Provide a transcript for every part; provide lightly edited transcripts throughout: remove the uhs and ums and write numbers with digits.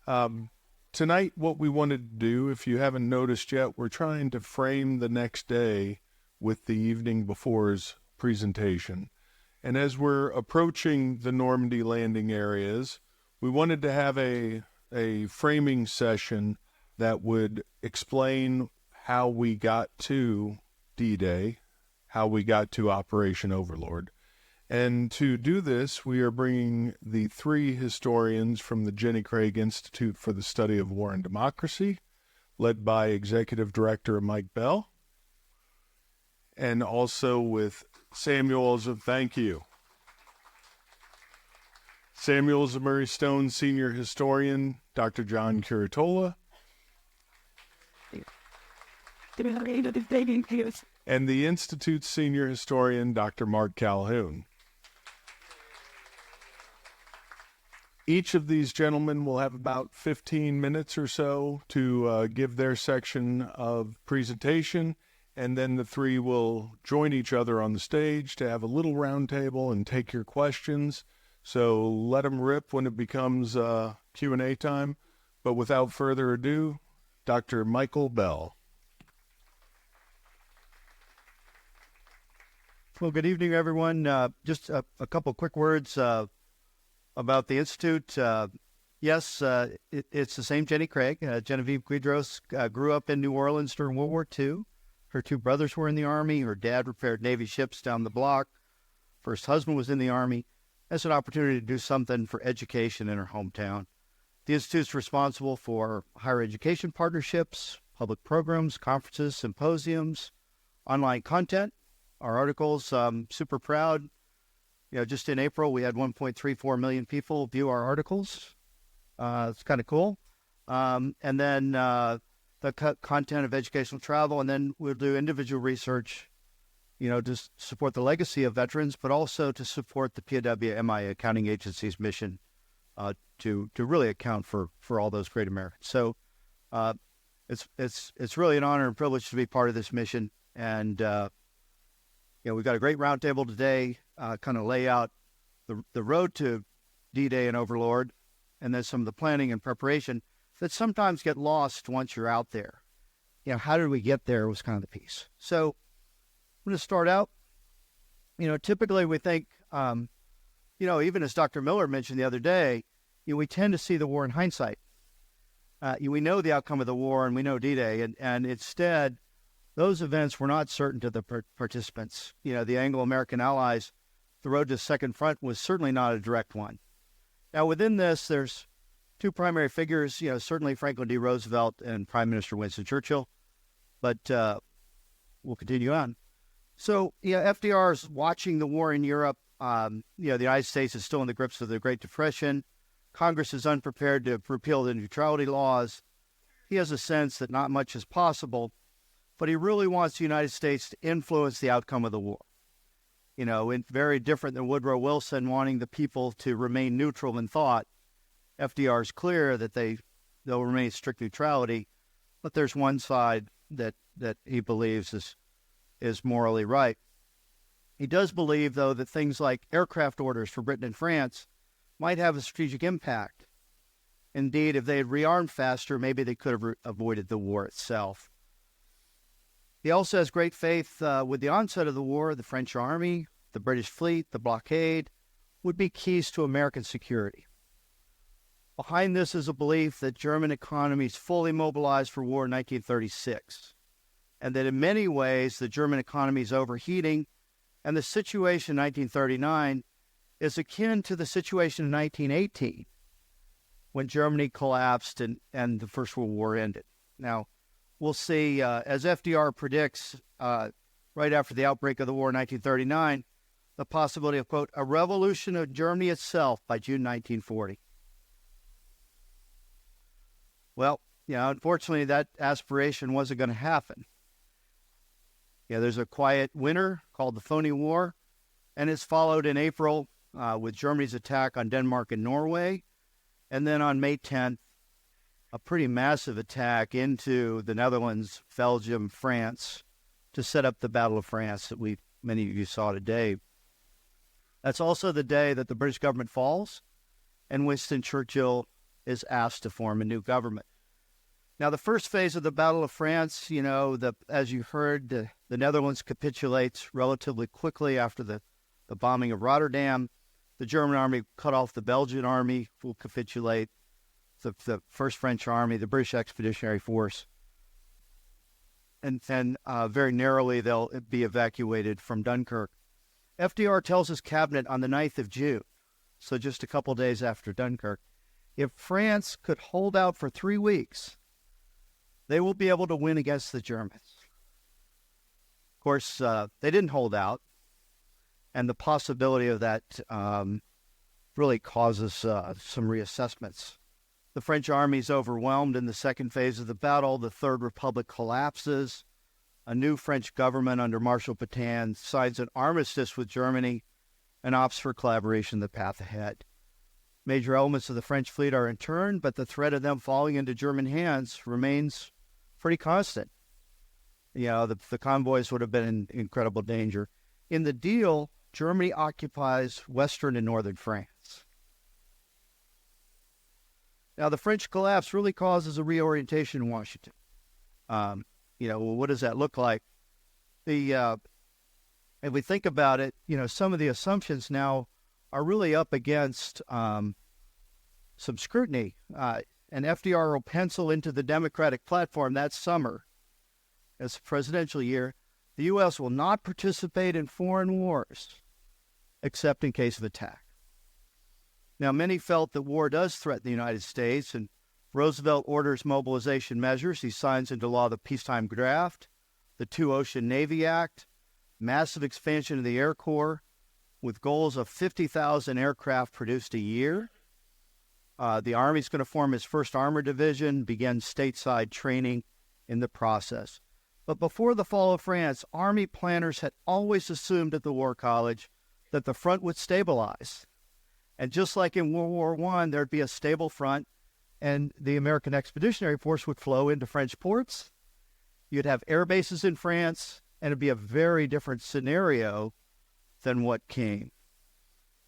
Tonight, what we wanted to do, if you haven't noticed yet, we're trying to frame the next day with the evening before's presentation. And as we're approaching the Normandy landing areas, we wanted to have a framing session that would explain how we got to D-Day, how we got to Operation Overlord. And to do this, we are bringing the three historians from the Jenny Craig Institute for the Study of War and Democracy, led by Executive Director Mike Bell, and also with Samuel Murray Stone Senior Historian, Dr. John Curatola, and the Institute's Senior Historian, Dr. Mark Calhoun. Each of these gentlemen will have about 15 minutes or so to give their section of presentation, and then the three will join each other on the stage to have a little round table and take your questions. So let them rip when it becomes Q&A time. But without further ado, Dr. Michael Bell. Well, good evening, everyone. Just a couple quick words about the Institute. Yes, it's the same Jenny Craig. Genevieve Guidros grew up in New Orleans during World War II. Her two brothers were in the Army. Her dad repaired Navy ships down the block. First husband was in the Army. That's an opportunity to do something for education in her hometown. The Institute's responsible for higher education partnerships, public programs, conferences, symposiums, online content. Our articles, super proud. Just in April, we had 1.34 million people view our articles. It's kind of cool. And then the content of educational travel, and then we'll do individual research, to support the legacy of veterans, but also to support the POW/MI accounting agency's mission to really account for all those great Americans. So it's really an honor and privilege to be part of this mission. And we've got a great roundtable today, kind of lay out the road to D-Day and Overlord, and then some of the planning and preparation that sometimes get lost once you're out there. How did we get there was kind of the piece. So I'm going to start out. Typically we think, even as Dr. Mueller mentioned the other day, we tend to see the war in hindsight. We know the outcome of the war and we know D-Day, and instead, those events were not certain to the participants. The Anglo-American allies, the road to the Second Front was certainly not a direct one. Now, within this, there's two primary figures, certainly Franklin D. Roosevelt and Prime Minister Winston Churchill, but we'll continue on. So, FDR's watching the war in Europe. The United States is still in the grips of the Great Depression. Congress is unprepared to repeal the neutrality laws. He has a sense that not much is possible, but he really wants the United States to influence the outcome of the war. Very different than Woodrow Wilson wanting the people to remain neutral in thought. FDR is clear that they'll remain strict neutrality, but there's one side that he believes is morally right. He does believe, though, that things like aircraft orders for Britain and France might have a strategic impact. Indeed, if they had rearmed faster, maybe they could have avoided the war itself. He also has great faith with the onset of the war, the French army, the British fleet, the blockade would be keys to American security. Behind this is a belief that German economies fully mobilized for war in 1936, and that in many ways the German economy is overheating, and the situation in 1939 is akin to the situation in 1918, when Germany collapsed and the First World War ended. Now, we'll see, as FDR predicts right after the outbreak of the war in 1939, the possibility of, quote, a revolution of Germany itself by June 1940. Well, unfortunately, that aspiration wasn't going to happen. There's a quiet winter called the Phony War, and it's followed in April with Germany's attack on Denmark and Norway, and then on May 10th, a pretty massive attack into the Netherlands, Belgium, France, to set up the Battle of France that many of you saw today. That's also the day that the British government falls, and Winston Churchill is asked to form a new government. Now, the first phase of the Battle of France, as you heard, the Netherlands capitulates relatively quickly after the bombing of Rotterdam. The German army cut off the Belgian army, will capitulate. The First French Army, the British Expeditionary Force. And then very narrowly, they'll be evacuated from Dunkirk. FDR tells his cabinet on the 9th of June, so just a couple days after Dunkirk, if France could hold out for 3 weeks, they will be able to win against the Germans. Of course, they didn't hold out, and the possibility of that really causes some reassessments. The French army is overwhelmed in the second phase of the battle. The Third Republic collapses. A new French government under Marshal Pétain signs an armistice with Germany and opts for collaboration in the path ahead. Major elements of the French fleet are interned, but the threat of them falling into German hands remains pretty constant. The convoys would have been in incredible danger. In the deal, Germany occupies western and northern France. Now, the French collapse really causes a reorientation in Washington. What does that look like? If we think about it, some of the assumptions now are really up against some scrutiny. And FDR will pencil into the Democratic platform that summer, as a presidential year, the U.S. will not participate in foreign wars, except in case of attack. Now, many felt that war does threaten the United States, and Roosevelt orders mobilization measures. He signs into law the Peacetime Draft, the Two-Ocean Navy Act, massive expansion of the Air Corps, with goals of 50,000 aircraft produced a year. The Army's going to form its first armor division, begin stateside training in the process. But before the fall of France, Army planners had always assumed at the War College that the front would stabilize. And just like in World War I, there'd be a stable front, and the American Expeditionary Force would flow into French ports. You'd have air bases in France, and it'd be a very different scenario than what came.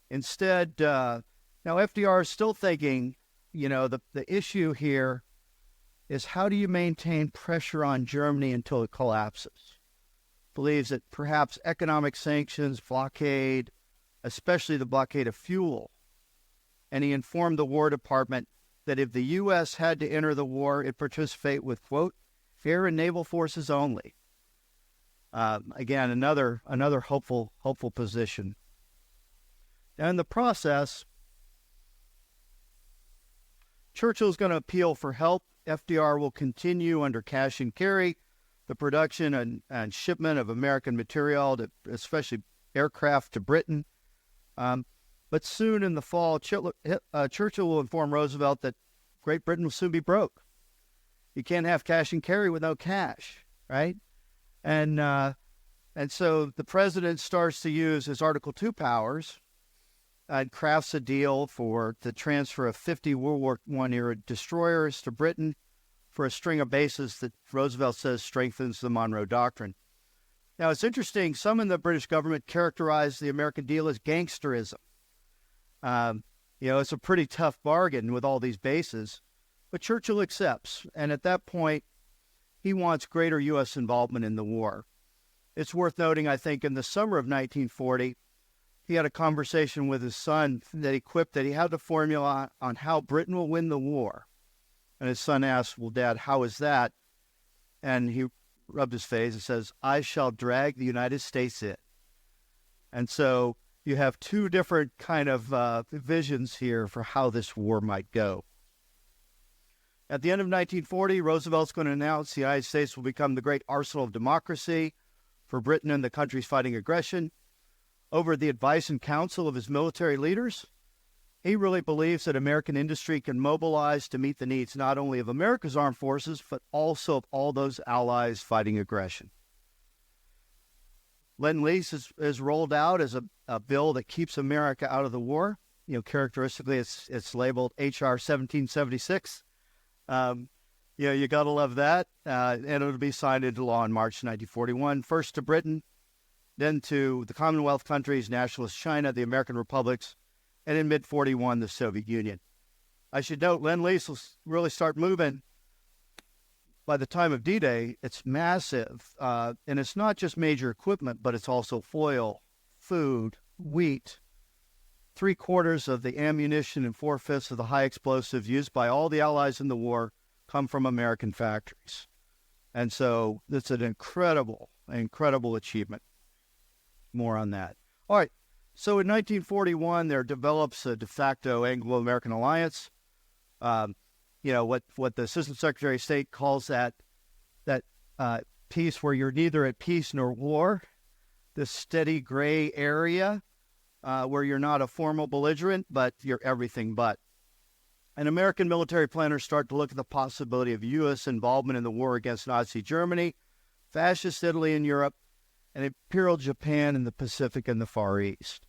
Instead, now FDR is still thinking, the issue here is how do you maintain pressure on Germany until it collapses? Believes that perhaps economic sanctions, blockade, especially the blockade of fuel. And he informed the War Department that if the U.S. had to enter the war, it'd participate with, quote, air and naval forces only. Again, another hopeful position. Now, in the process, Churchill's going to appeal for help. FDR will continue under cash and carry the production and shipment of American material, especially aircraft, to Britain. But soon in the fall, Churchill will inform Roosevelt that Great Britain will soon be broke. You can't have cash and carry with no cash, right? And so the president starts to use his Article II powers and crafts a deal for the transfer of 50 World War I-era destroyers to Britain for a string of bases that Roosevelt says strengthens the Monroe Doctrine. Now, it's interesting. Some in the British government characterize the American deal as gangsterism. It's a pretty tough bargain with all these bases, but Churchill accepts. And at that point, he wants greater U.S. involvement in the war. It's worth noting, I think, in the summer of 1940, he had a conversation with his son that he quipped that he had the formula on how Britain will win the war. And his son asked, well, Dad, how is that? And he rubbed his face and says, I shall drag the United States in. And so you have two different kind of visions here for how this war might go. At the end of 1940, Roosevelt's going to announce the United States will become the great arsenal of democracy for Britain and the countries fighting aggression. Over the advice and counsel of his military leaders, he really believes that American industry can mobilize to meet the needs not only of America's armed forces, but also of all those allies fighting aggression. Lend-Lease is rolled out as a bill that keeps America out of the war. Characteristically, it's labeled H.R. 1776. You got to love that. And it'll be signed into law in March 1941, first to Britain, then to the Commonwealth countries, nationalist China, the American republics, and in mid-41, the Soviet Union. I should note Lend-Lease will really start moving by the time of D-Day. It's massive, and it's not just major equipment, but it's also foil, food, wheat. 3/4 of the ammunition and 4/5 of the high explosives used by all the Allies in the war come from American factories. And so it's an incredible achievement. More on that. All right. So in 1941, there develops a de facto Anglo-American alliance. What the Assistant Secretary of State calls that peace where you're neither at peace nor war, this steady gray area where you're not a formal belligerent, but you're everything but. And American military planners start to look at the possibility of U.S. involvement in the war against Nazi Germany, Fascist Italy in Europe, and Imperial Japan in the Pacific and the Far East.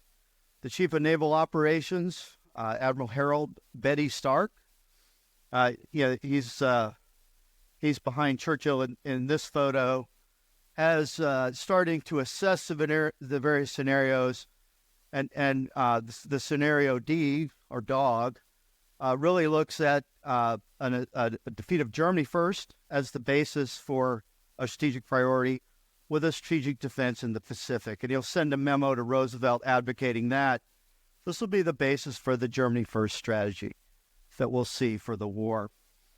The Chief of Naval Operations, Admiral Harold Betty Stark, he's behind Churchill in this photo, as starting to assess the various scenarios, and the scenario D, or dog, really looks at a defeat of Germany first as the basis for a strategic priority with a strategic defense in the Pacific. And he'll send a memo to Roosevelt advocating that. This will be the basis for the Germany first strategy that we'll see for the war.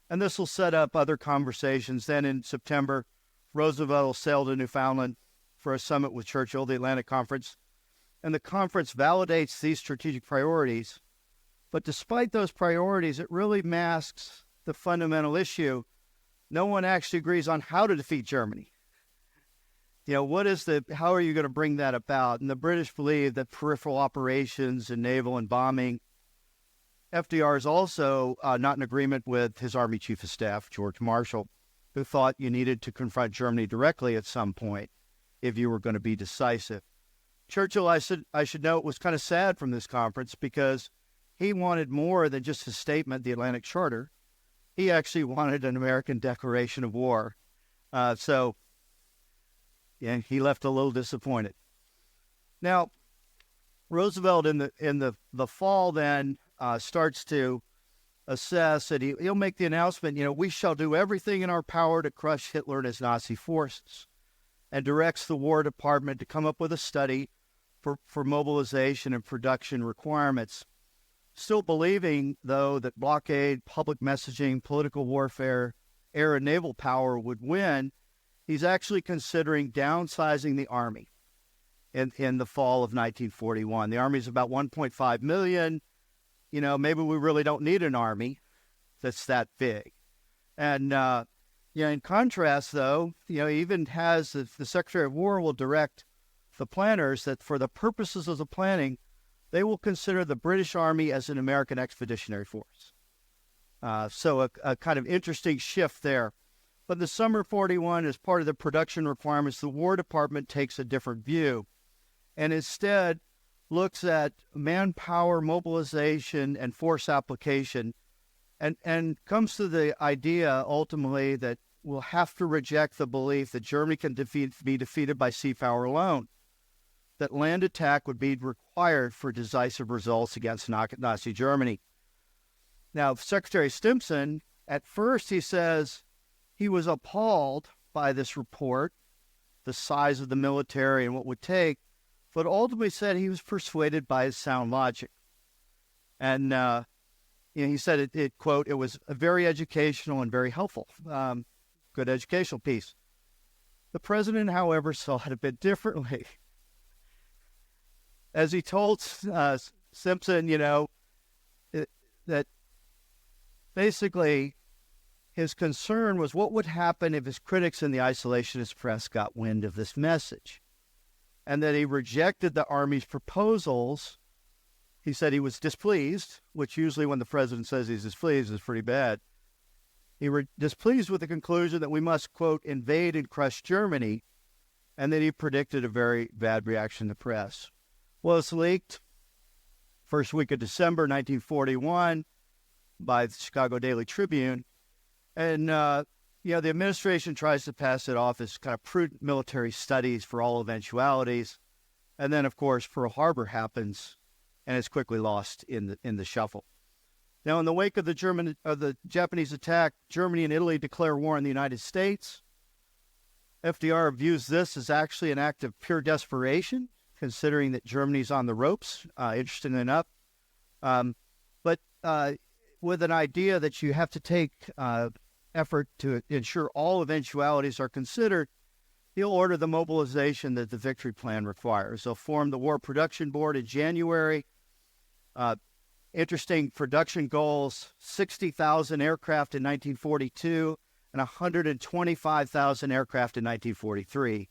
And this will set up other conversations. Then in September, Roosevelt will sail to Newfoundland for a summit with Churchill, the Atlantic Conference. And the conference validates these strategic priorities. But despite those priorities, it really masks the fundamental issue. No one actually agrees on how to defeat Germany. How are you going to bring that about? And the British believe that peripheral operations and naval and bombing. FDR is also not in agreement with his Army Chief of Staff, George Marshall, who thought you needed to confront Germany directly at some point if you were going to be decisive. Churchill, I should note, was kind of sad from this conference because he wanted more than just his statement, the Atlantic Charter. He actually wanted an American declaration of war. He left a little disappointed. Now, Roosevelt in the fall then starts to assess, and he'll make the announcement, we shall do everything in our power to crush Hitler and his Nazi forces, and directs the War Department to come up with a study for mobilization and production requirements. Still believing, though, that blockade, public messaging, political warfare, air and naval power would win, he's actually considering downsizing the Army in the fall of 1941. The Army is about 1.5 million. Maybe we really don't need an Army that's that big. And, in contrast, though, even has the Secretary of War will direct the planners that for the purposes of the planning, they will consider the British Army as an American expeditionary force. So a kind of interesting shift there. But in the summer of 41, as part of the production requirements, the War Department takes a different view and instead looks at manpower mobilization and force application and comes to the idea ultimately that we'll have to reject the belief that Germany can be defeated by sea power alone, that land attack would be required for decisive results against Nazi Germany. Now, Secretary Stimson, at first he says he was appalled by this report, the size of the military and what it would take, but ultimately said he was persuaded by his sound logic. And he said, quote, it was a very educational and very helpful, good educational piece. The president, however, saw it a bit differently. As he told Simpson, that basically his concern was what would happen if his critics in the isolationist press got wind of this message, and that he rejected the Army's proposals. He said he was displeased, which usually when the president says he's displeased is pretty bad. He was displeased with the conclusion that we must, quote, invade and crush Germany, and that he predicted a very bad reaction in the press. Well, it's leaked first week of December 1941 by the Chicago Daily Tribune. And, the administration tries to pass it off as kind of prudent military studies for all eventualities. And then, of course, Pearl Harbor happens, and it's quickly lost in the shuffle. Now, in the wake of the Japanese attack, Germany and Italy declare war on the United States. FDR views this as actually an act of pure desperation, considering that Germany's on the ropes, interestingly enough. But with an idea that you have to take effort to ensure all eventualities are considered, he'll order the mobilization that the victory plan requires. They'll form the War Production Board in January. Interesting production goals: 60,000 aircraft in 1942 and 125,000 aircraft in 1943.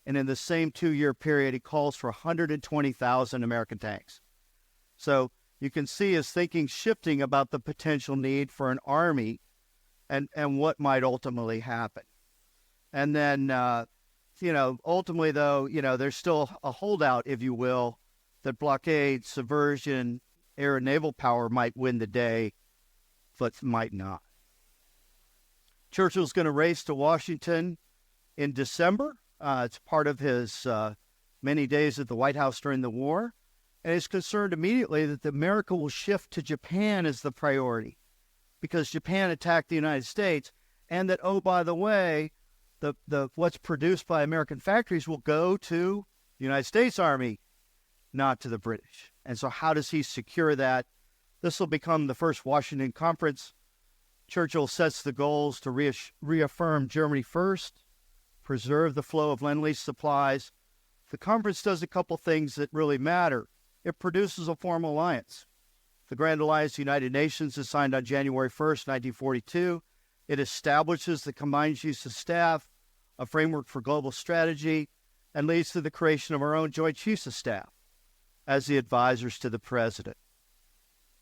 And in the same 2-year period, he calls for 120,000 American tanks. So you can see his thinking shifting about the potential need for an army and what might ultimately happen. And then, ultimately, though, there's still a holdout, if you will, that blockade, subversion, air and naval power might win the day, but might not. Churchill's going to race to Washington in December. It's part of his many days at the White House during the war. And he's concerned immediately that America will shift to Japan as the priority because Japan attacked the United States, and that, oh, by the way, the what's produced by American factories will go to the United States Army, not to the British. And so how does he secure that? This will become the first Washington Conference. Churchill sets the goals to reaffirm Germany first, preserve the flow of Lend-Lease supplies. The conference does a couple things that really matter. It produces a formal alliance. The Grand Alliance of the United Nations is signed on January 1st, 1942. It establishes the Combined Chiefs of Staff, a framework for global strategy, and leads to the creation of our own Joint Chiefs of Staff as the advisors to the President.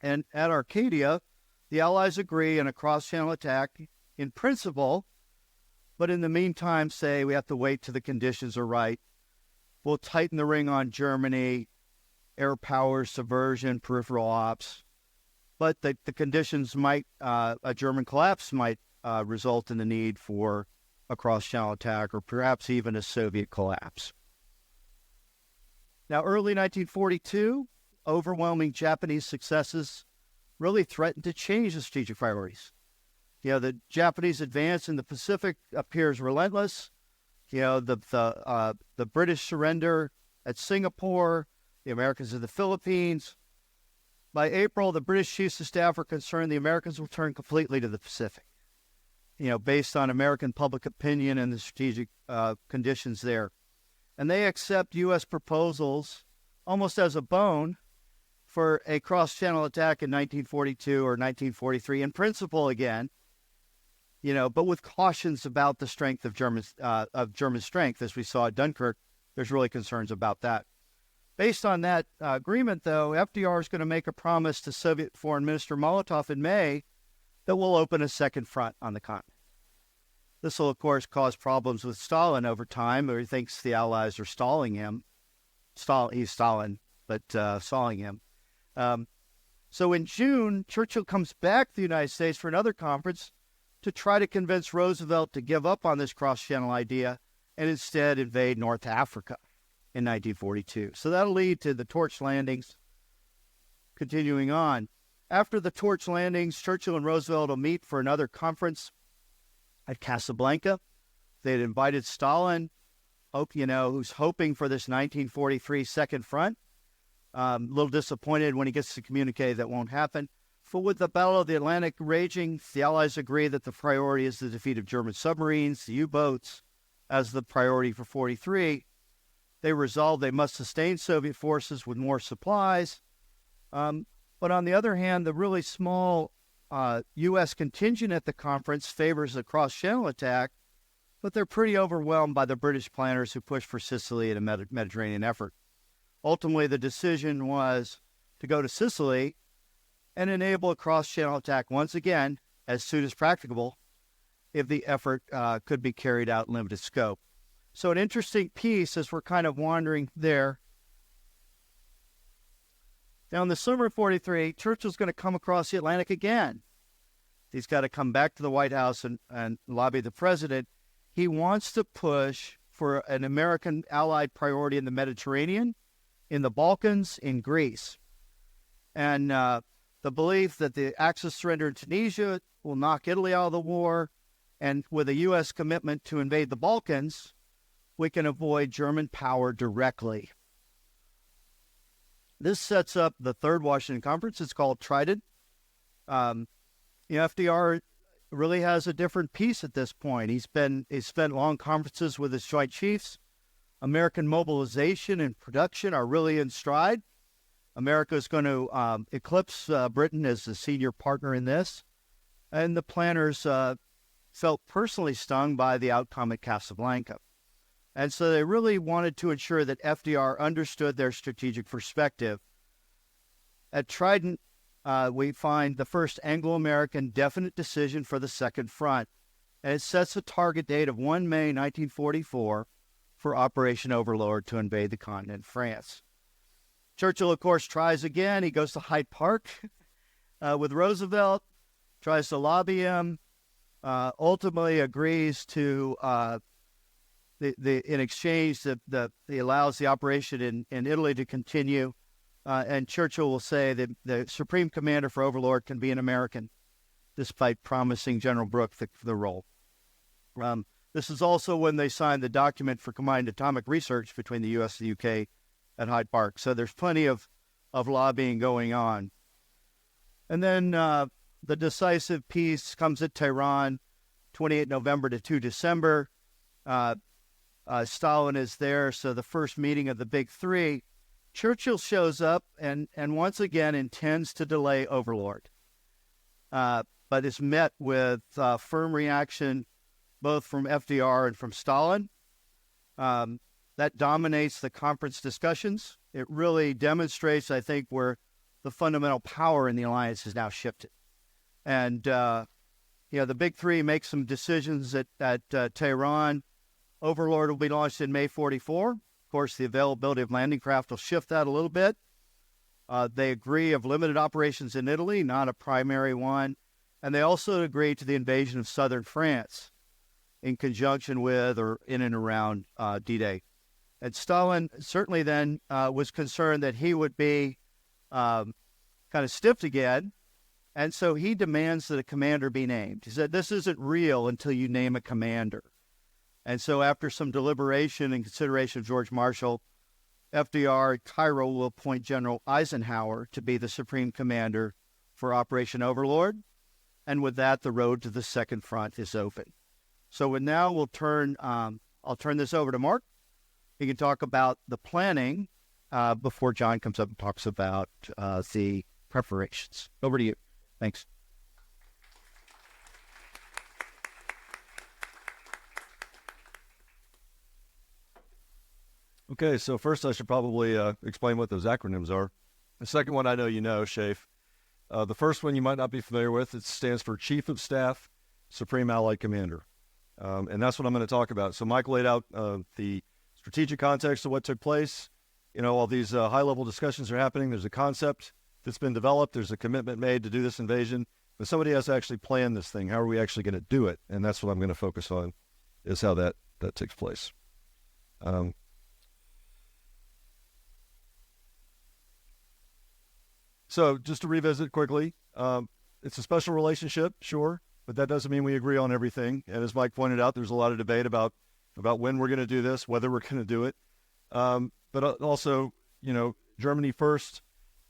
And at Arcadia, the Allies agree on a cross-channel attack in principle, but in the meantime say we have to wait till the conditions are right. We'll tighten the ring on Germany, air power, subversion, peripheral ops, but the conditions might, a German collapse might result in the need for a cross-channel attack or perhaps even a Soviet collapse. Now, early 1942, overwhelming Japanese successes really threatened to change the strategic priorities. The Japanese advance in the Pacific appears relentless. The British surrender at Singapore, the Americans in the Philippines. By April, the British Chiefs of Staff are concerned the Americans will turn completely to the Pacific, based on American public opinion and the strategic conditions there. And they accept U.S. proposals almost as a bone for a cross-channel attack in 1942 or 1943, in principle again, but with cautions about the strength of German strength, as we saw at Dunkirk. There's really concerns about that. Based on that agreement, though, FDR is going to make a promise to Soviet Foreign Minister Molotov in May that will open a second front on the continent. This will, of course, cause problems with Stalin over time, where he thinks the Allies are stalling him. He's Stalin, but stalling him. So in June, Churchill comes back to the United States for another conference to try to convince Roosevelt to give up on this cross-channel idea and instead invade North Africa in 1942. So that'll lead to the torch landings. Continuing on, after the torch landings, Churchill and Roosevelt will meet for another conference at Casablanca. They had invited Stalin, who's hoping for this 1943 Second Front. A little disappointed when he gets to communicate that won't happen. But with the Battle of the Atlantic raging, the Allies agree that the priority is the defeat of German submarines, the U-boats, as the priority for 43. They resolve they must sustain Soviet forces with more supplies. But on the other hand, the really small U.S. contingent at the conference favors a cross-channel attack, but they're pretty overwhelmed by the British planners who push for Sicily in a Mediterranean effort. Ultimately, the decision was to go to Sicily and enable a cross-channel attack once again, as soon as practicable, if the effort could be carried out in limited scope. So an interesting piece as we're kind of wandering there. Now, in the summer of 43, Churchill's going to come across the Atlantic again. He's got to come back to the White House and lobby the president. He wants to push for an American allied priority in the Mediterranean, in the Balkans, in Greece. And the belief that the Axis surrender in Tunisia will knock Italy out of the war, and with a U.S. commitment to invade the Balkans, we can avoid German power directly. This sets up the Third Washington Conference. It's called Trident. FDR really has a different piece at this point. He's spent long conferences with his Joint Chiefs. American mobilization and production are really in stride. America is going to eclipse Britain as the senior partner in this. And the planners felt personally stung by the outcome at Casablanca. And so they really wanted to ensure that FDR understood their strategic perspective. At Trident, we find the first Anglo-American definite decision for the Second Front, and it sets a target date of 1 May 1944 for Operation Overlord to invade the continent of France. Churchill, of course, tries again. He goes to Hyde Park with Roosevelt, tries to lobby him, ultimately agrees to, in exchange, that he allows the operation in Italy to continue. And Churchill will say that the Supreme Commander for Overlord can be an American, despite promising General Brooke the role. This is also when they signed the document for combined atomic research between the U.S. and the U.K. at Hyde Park. So there's plenty of lobbying going on. And then the decisive peace comes at Tehran, 28 November to 2 December. Stalin is there, so the first meeting of the Big Three. Churchill shows up and once again intends to delay Overlord, but is met with firm reaction both from FDR and from Stalin. That dominates the conference discussions. It really demonstrates, I think, where the fundamental power in the alliance has now shifted. And, the Big Three make some decisions at Tehran. Overlord will be launched in May 44. Of course, the availability of landing craft will shift that a little bit. They agree of limited operations in Italy, not a primary one. And they also agree to the invasion of southern France in conjunction with or in and around D-Day. And Stalin certainly then was concerned that he would be kind of stiffed again. And so he demands that a commander be named. He said, this isn't real until you name a commander. And so after some deliberation and consideration of George Marshall, FDR at Cairo will appoint General Eisenhower to be the supreme commander for Operation Overlord. And with that, the road to the Second Front is open. So now I'll turn this over to Mark. He can talk about the planning before John comes up and talks about the preparations. Over to you. Thanks. Okay, so first I should probably explain what those acronyms are. The second one I know you know, Shafe. The first one you might not be familiar with. It stands for Chief of Staff, Supreme Allied Commander. And that's what I'm going to talk about. So Mike laid out the strategic context of what took place. While these high-level discussions are happening, there's a concept that's been developed. There's a commitment made to do this invasion. But somebody has to actually plan this thing. How are we actually going to do it? And that's what I'm going to focus on, is how that takes place. So just to revisit quickly, it's a special relationship, sure, but that doesn't mean we agree on everything. And as Mike pointed out, there's a lot of debate about when we're going to do this, whether we're going to do it. But also, Germany first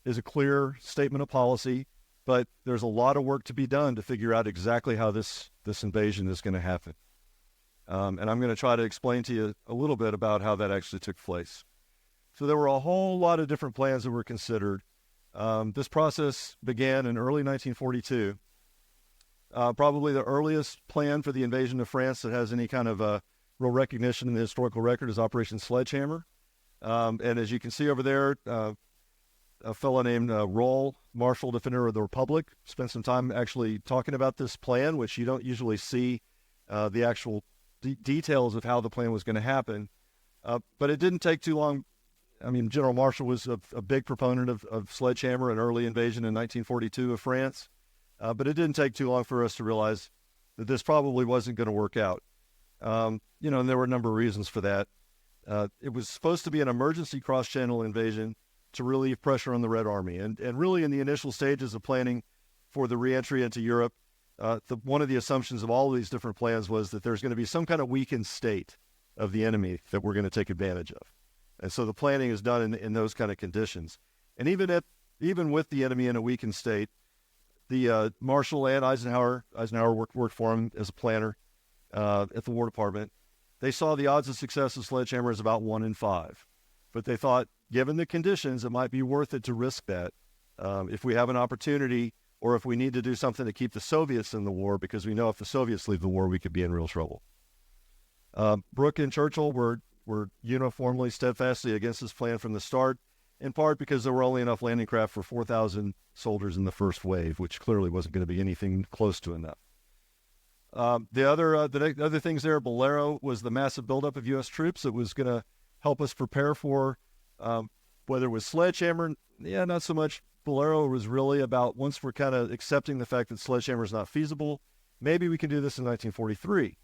is a clear statement of policy, but there's a lot of work to be done to figure out exactly how this invasion is going to happen. And I'm going to try to explain to you a little bit about how that actually took place. So there were a whole lot of different plans that were considered. This process began in early 1942. Probably the earliest plan for the invasion of France that has any kind of real recognition in the historical record is Operation Sledgehammer. And as you can see over there, a fellow named Roll, Marshal Defender of the Republic, spent some time actually talking about this plan, which you don't usually see the actual details of how the plan was going to happen. But it didn't take too long. I mean, General Marshall was a big proponent of Sledgehammer, an early invasion in 1942 of France. But it didn't take too long for us to realize that this probably wasn't going to work out. And there were a number of reasons for that. It was supposed to be an emergency cross-channel invasion to relieve pressure on the Red Army. And really in the initial stages of planning for the reentry into Europe, one of the assumptions of all of these different plans was that there's going to be some kind of weakened state of the enemy that we're going to take advantage of. And so the planning is done in those kind of conditions. And even with the enemy in a weakened state, the Marshall and Eisenhower worked for him as a planner at the War Department. They saw the odds of success of Sledgehammer as about 1 in 5. But they thought, given the conditions, it might be worth it to risk that if we have an opportunity or if we need to do something to keep the Soviets in the war, because we know if the Soviets leave the war, we could be in real trouble. Brooke and Churchill were uniformly, steadfastly against this plan from the start, in part because there were only enough landing craft for 4,000 soldiers in the first wave, which clearly wasn't going to be anything close to enough. The other things there, Bolero was the massive buildup of U.S. troops that was going to help us prepare for whether it was Sledgehammer. Yeah, not so much. Bolero was really about, once we're kind of accepting the fact that Sledgehammer is not feasible, maybe we can do this in 1943.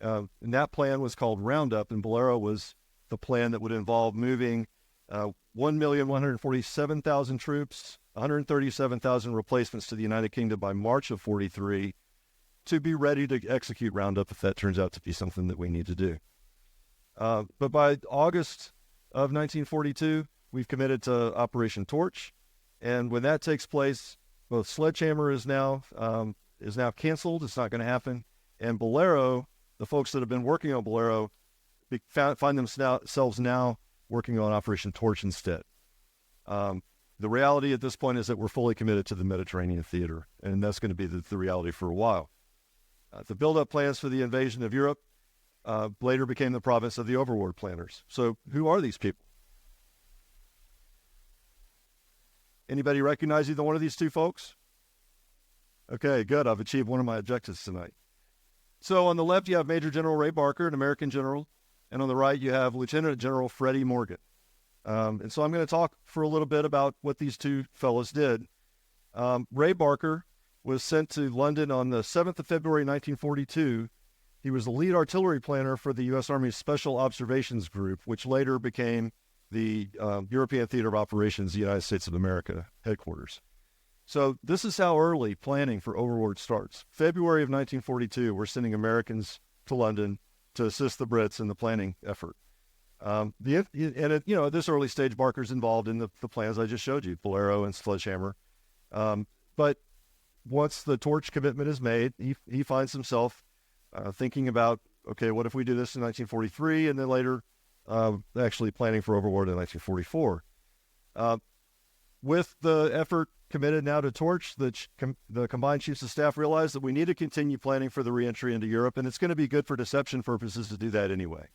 And that plan was called Roundup, and Bolero was the plan that would involve moving 1,147,000 troops, 137,000 replacements to the United Kingdom by March of 43 to be ready to execute Roundup if that turns out to be something that we need to do. But by August of 1942, we've committed to Operation Torch. And when that takes place, both Sledgehammer is now canceled. It's not going to happen. And Bolero, the folks that have been working on Bolero, find themselves now working on Operation Torch instead. The reality at this point is that we're fully committed to the Mediterranean theater, and that's going to be the reality for a while. The build-up plans for the invasion of Europe later became the province of the Overlord planners. So who are these people? Anybody recognize either one of these two folks? Okay, good. I've achieved one of my objectives tonight. So on the left, you have Major General Ray Barker, an American general. And on the right, you have Lieutenant General Freddie Morgan. And so I'm going to talk for a little bit about what these two fellows did. Ray Barker was sent to London on the 7th of February, 1942. He was the lead artillery planner for the U.S. Army's Special Observations Group, which later became the European Theater of Operations, the United States of America headquarters. So this is how early planning for Overlord starts. February of 1942, we're sending Americans to London to assist the Brits in the planning effort. At this early stage, Barker's involved in the plans I just showed you, Bolero and Sledgehammer. But once the Torch commitment is made, he finds himself thinking about, okay, what if we do this in 1943, and then later actually planning for Overlord in 1944. With the effort committed now to Torch, the combined chiefs of staff realized that we need to continue planning for the reentry into Europe, and it's going to be good for deception purposes to do that anyway.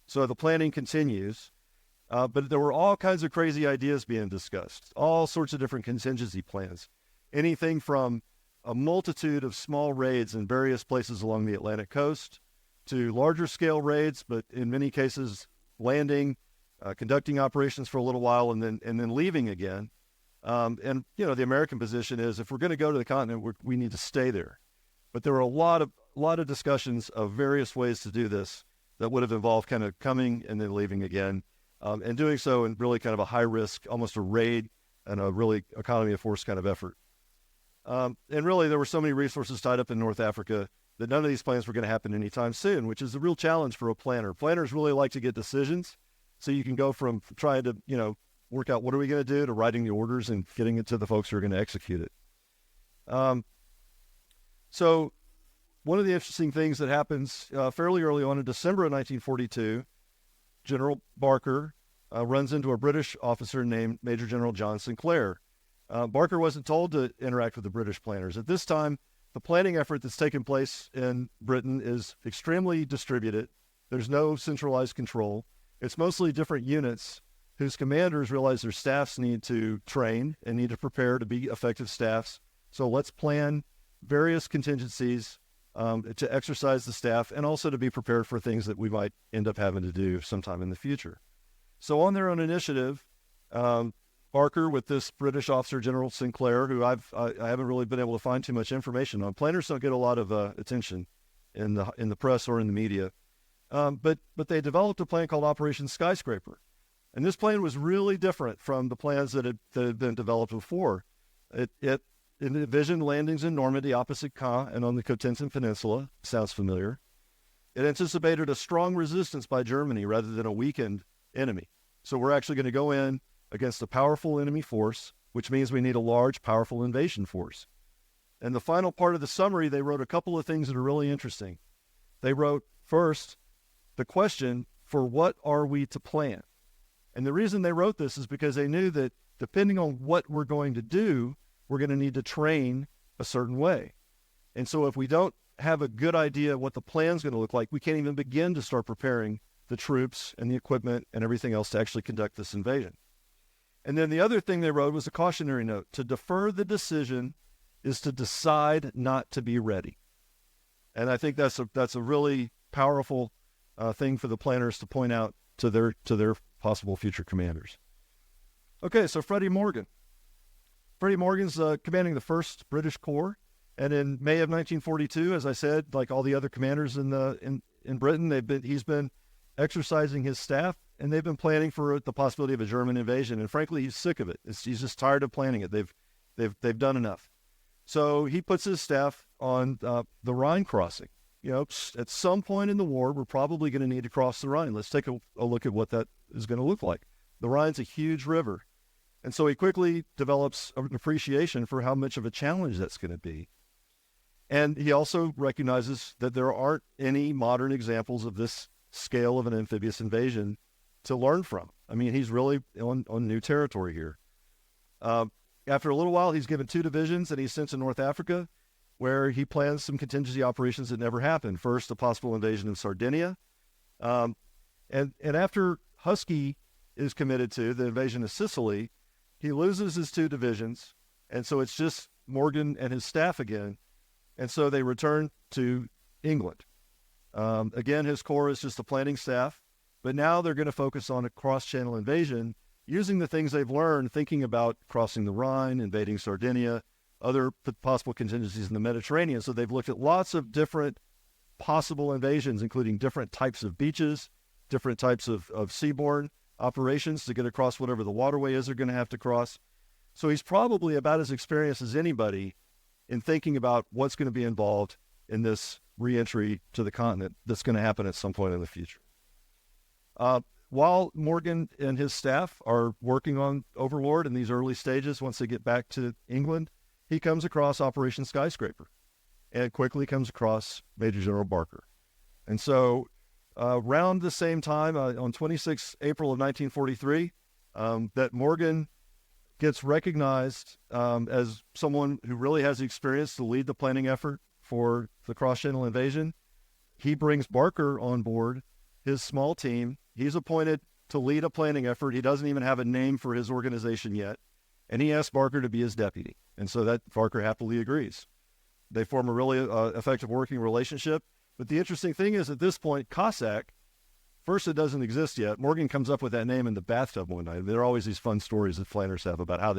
So the planning continues, but there were all kinds of crazy ideas being discussed, all sorts of different contingency plans, anything from a multitude of small raids in various places along the Atlantic coast to larger scale raids, but in many cases landing, conducting operations for a little while, and then leaving again. And the American position is, if we're going to go to the continent, we need to stay there. But there were a lot of discussions of various ways to do this that would have involved kind of coming and then leaving again, and doing so in really kind of a high risk, almost a raid and a really economy of force kind of effort. And really, there were so many resources tied up in North Africa that none of these plans were going to happen anytime soon, which is a real challenge for a planner. Planners really like to get decisions, so you can go from trying to, work out what are we going to do to writing the orders and getting it to the folks who are going to execute it. So one of the interesting things that happens fairly early on in December of 1942, General Barker runs into a British officer named Major General John Sinclair. Barker wasn't told to interact with the British planners. At this time, the planning effort that's taken place in Britain is extremely distributed. There's no centralized control. It's mostly different units whose commanders realize their staffs need to train and need to prepare to be effective staffs. So let's plan various contingencies to exercise the staff and also to be prepared for things that we might end up having to do sometime in the future. So on their own initiative, Barker with this British officer, General Sinclair, who I haven't really been able to find too much information on. Planners don't get a lot of attention in the press or in the media, but they developed a plan called Operation Skyscraper. And this plan was really different from the plans that had been developed before. It envisioned landings in Normandy opposite Caen and on the Cotentin Peninsula. Sounds familiar. It anticipated a strong resistance by Germany rather than a weakened enemy. So we're actually going to go in against a powerful enemy force, which means we need a large, powerful invasion force. And the final part of the summary, they wrote a couple of things that are really interesting. They wrote, first, the question, for what are we to plan? And the reason they wrote this is because they knew that depending on what we're going to do, we're going to need to train a certain way. And so if we don't have a good idea what the plan's going to look like, we can't even begin to start preparing the troops and the equipment and everything else to actually conduct this invasion. And then the other thing they wrote was a cautionary note. To defer the decision is to decide not to be ready. And I think that's a really powerful thing for the planners to point out to their possible future commanders. Okay, so Freddie Morgan. Freddie Morgan's commanding the 1st British Corps, and in May of 1942, as I said, like all the other commanders in Britain, he's been exercising his staff, and they've been planning for the possibility of a German invasion. And frankly, he's sick of it. He's just tired of planning it. They've done enough. So he puts his staff on the Rhine crossing. You know, at some point in the war, we're probably going to need to cross the Rhine. Let's take a look at what that is going to look like. The Rhine's a huge river. And so he quickly develops an appreciation for how much of a challenge that's going to be. And he also recognizes that there aren't any modern examples of this scale of an amphibious invasion to learn from. I mean, he's really on new territory here. After a little while, he's given 2 divisions and he's sent to North Africa, where he plans some contingency operations that never happened. First, a possible invasion of Sardinia. And after Husky is committed to the invasion of Sicily, he loses his 2 divisions. And so it's just Morgan and his staff again. And so they return to England. Again, his corps is just a planning staff, but now they're going to focus on a cross-channel invasion using the things they've learned, thinking about crossing the Rhine, invading Sardinia, other possible contingencies in the Mediterranean. So they've looked at lots of different possible invasions, including different types of beaches, different types of seaborne operations to get across whatever the waterway is they're going to have to cross. So he's probably about as experienced as anybody in thinking about what's going to be involved in this re-entry to the continent that's going to happen at some point in the future. While Morgan and his staff are working on Overlord in these early stages, once they get back to England, he comes across Operation Skyscraper and quickly comes across Major General Barker. And so around the same time, on 26 April of 1943, that Morgan gets recognized as someone who really has the experience to lead the planning effort for the cross-channel invasion. He brings Barker on board, his small team. He's appointed to lead a planning effort. He doesn't even have a name for his organization yet. And he asks Barker to be his deputy. And so that Barker happily agrees. They form a really effective working relationship. But the interesting thing is, at this point, Cossack, first, it doesn't exist yet. Morgan comes up with that name in the bathtub one night. There are always these fun stories that planners have about how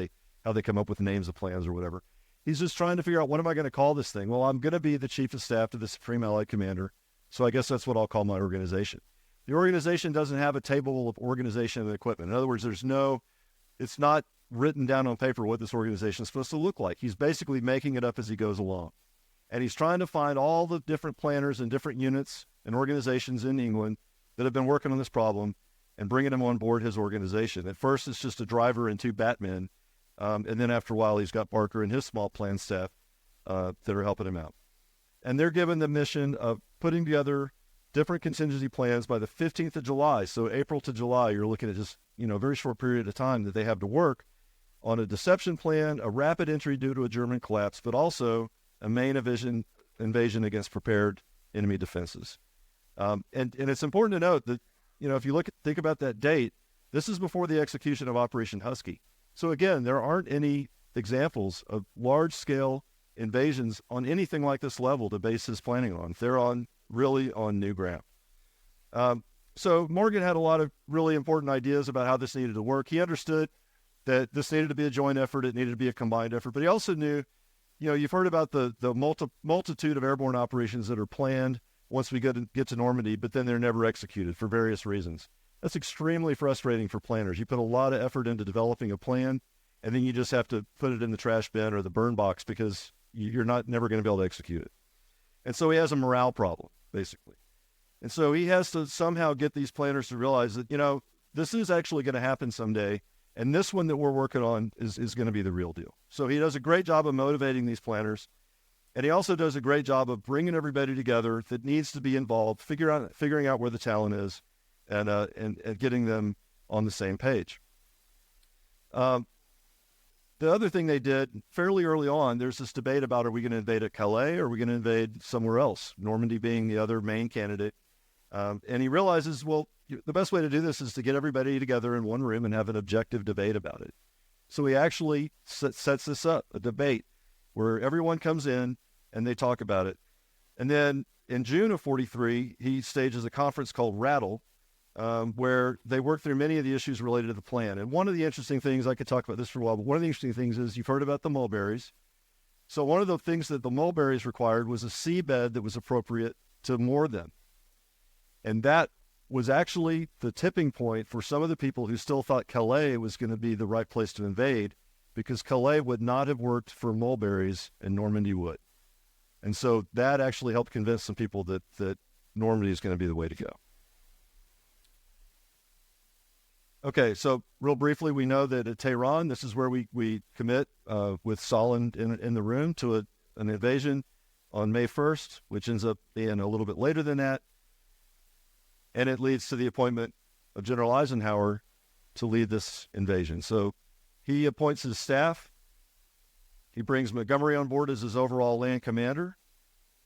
they come up with names of plans or whatever. He's just trying to figure out, what am I going to call this thing? Well, I'm going to be the chief of staff to the Supreme Allied Commander, so I guess that's what I'll call my organization. The organization doesn't have a table of organization and equipment. In other words, it's not written down on paper what this organization is supposed to look like. He's basically making it up as he goes along. And he's trying to find all the different planners and different units and organizations in England that have been working on this problem and bringing them on board his organization. At first, it's just a driver and 2 batmen. And then after a while, he's got Barker and his small plan staff that are helping him out. And they're given the mission of putting together different contingency plans by the 15th of July. So April to July, you're looking at just, a very short period of time that they have to work on a deception plan, a rapid entry due to a German collapse, but also a main invasion against prepared enemy defenses. And it's important to note that, if you think about that date, this is before the execution of Operation Husky. So again, there aren't any examples of large-scale invasions on anything like this level to base his planning on. They're really on new ground. So Morgan had a lot of really important ideas about how this needed to work. He understood that this needed to be a joint effort. It needed to be a combined effort. But he also knew, you've heard about the multitude of airborne operations that are planned once we get to Normandy, but then they're never executed for various reasons. That's extremely frustrating for planners. You put a lot of effort into developing a plan, and then you just have to put it in the trash bin or the burn box because you're never going to be able to execute it. And so he has a morale problem, basically. And so he has to somehow get these planners to realize that, this is actually going to happen someday, and this one that we're working on is going to be the real deal. So he does a great job of motivating these planners, and he also does a great job of bringing everybody together that needs to be involved, figuring out where the talent is, and getting them on the same page. The other thing they did fairly early on, there's this debate about, are we going to invade at Calais or are we going to invade somewhere else? Normandy being the other main candidate. And he realizes, well, the best way to do this is to get everybody together in one room and have an objective debate about it. So he actually sets this up, a debate, where everyone comes in and they talk about it. And then in June of 43, he stages a conference called Rattle, where they work through many of the issues related to the plan. And one of the interesting things, I could talk about this for a while, but one of the interesting things is you've heard about the mulberries. So one of the things that the mulberries required was a seabed that was appropriate to moor them. And that was actually the tipping point for some of the people who still thought Calais was going to be the right place to invade, because Calais would not have worked for mulberries and Normandy would. And so that actually helped convince some people that Normandy is going to be the way to go. Okay, so real briefly, we know that at Tehran, this is where we commit with Stalin in the room to an invasion on May 1st, which ends up being a little bit later than that. And it leads to the appointment of General Eisenhower to lead this invasion. So he appoints his staff. He brings Montgomery on board as his overall land commander.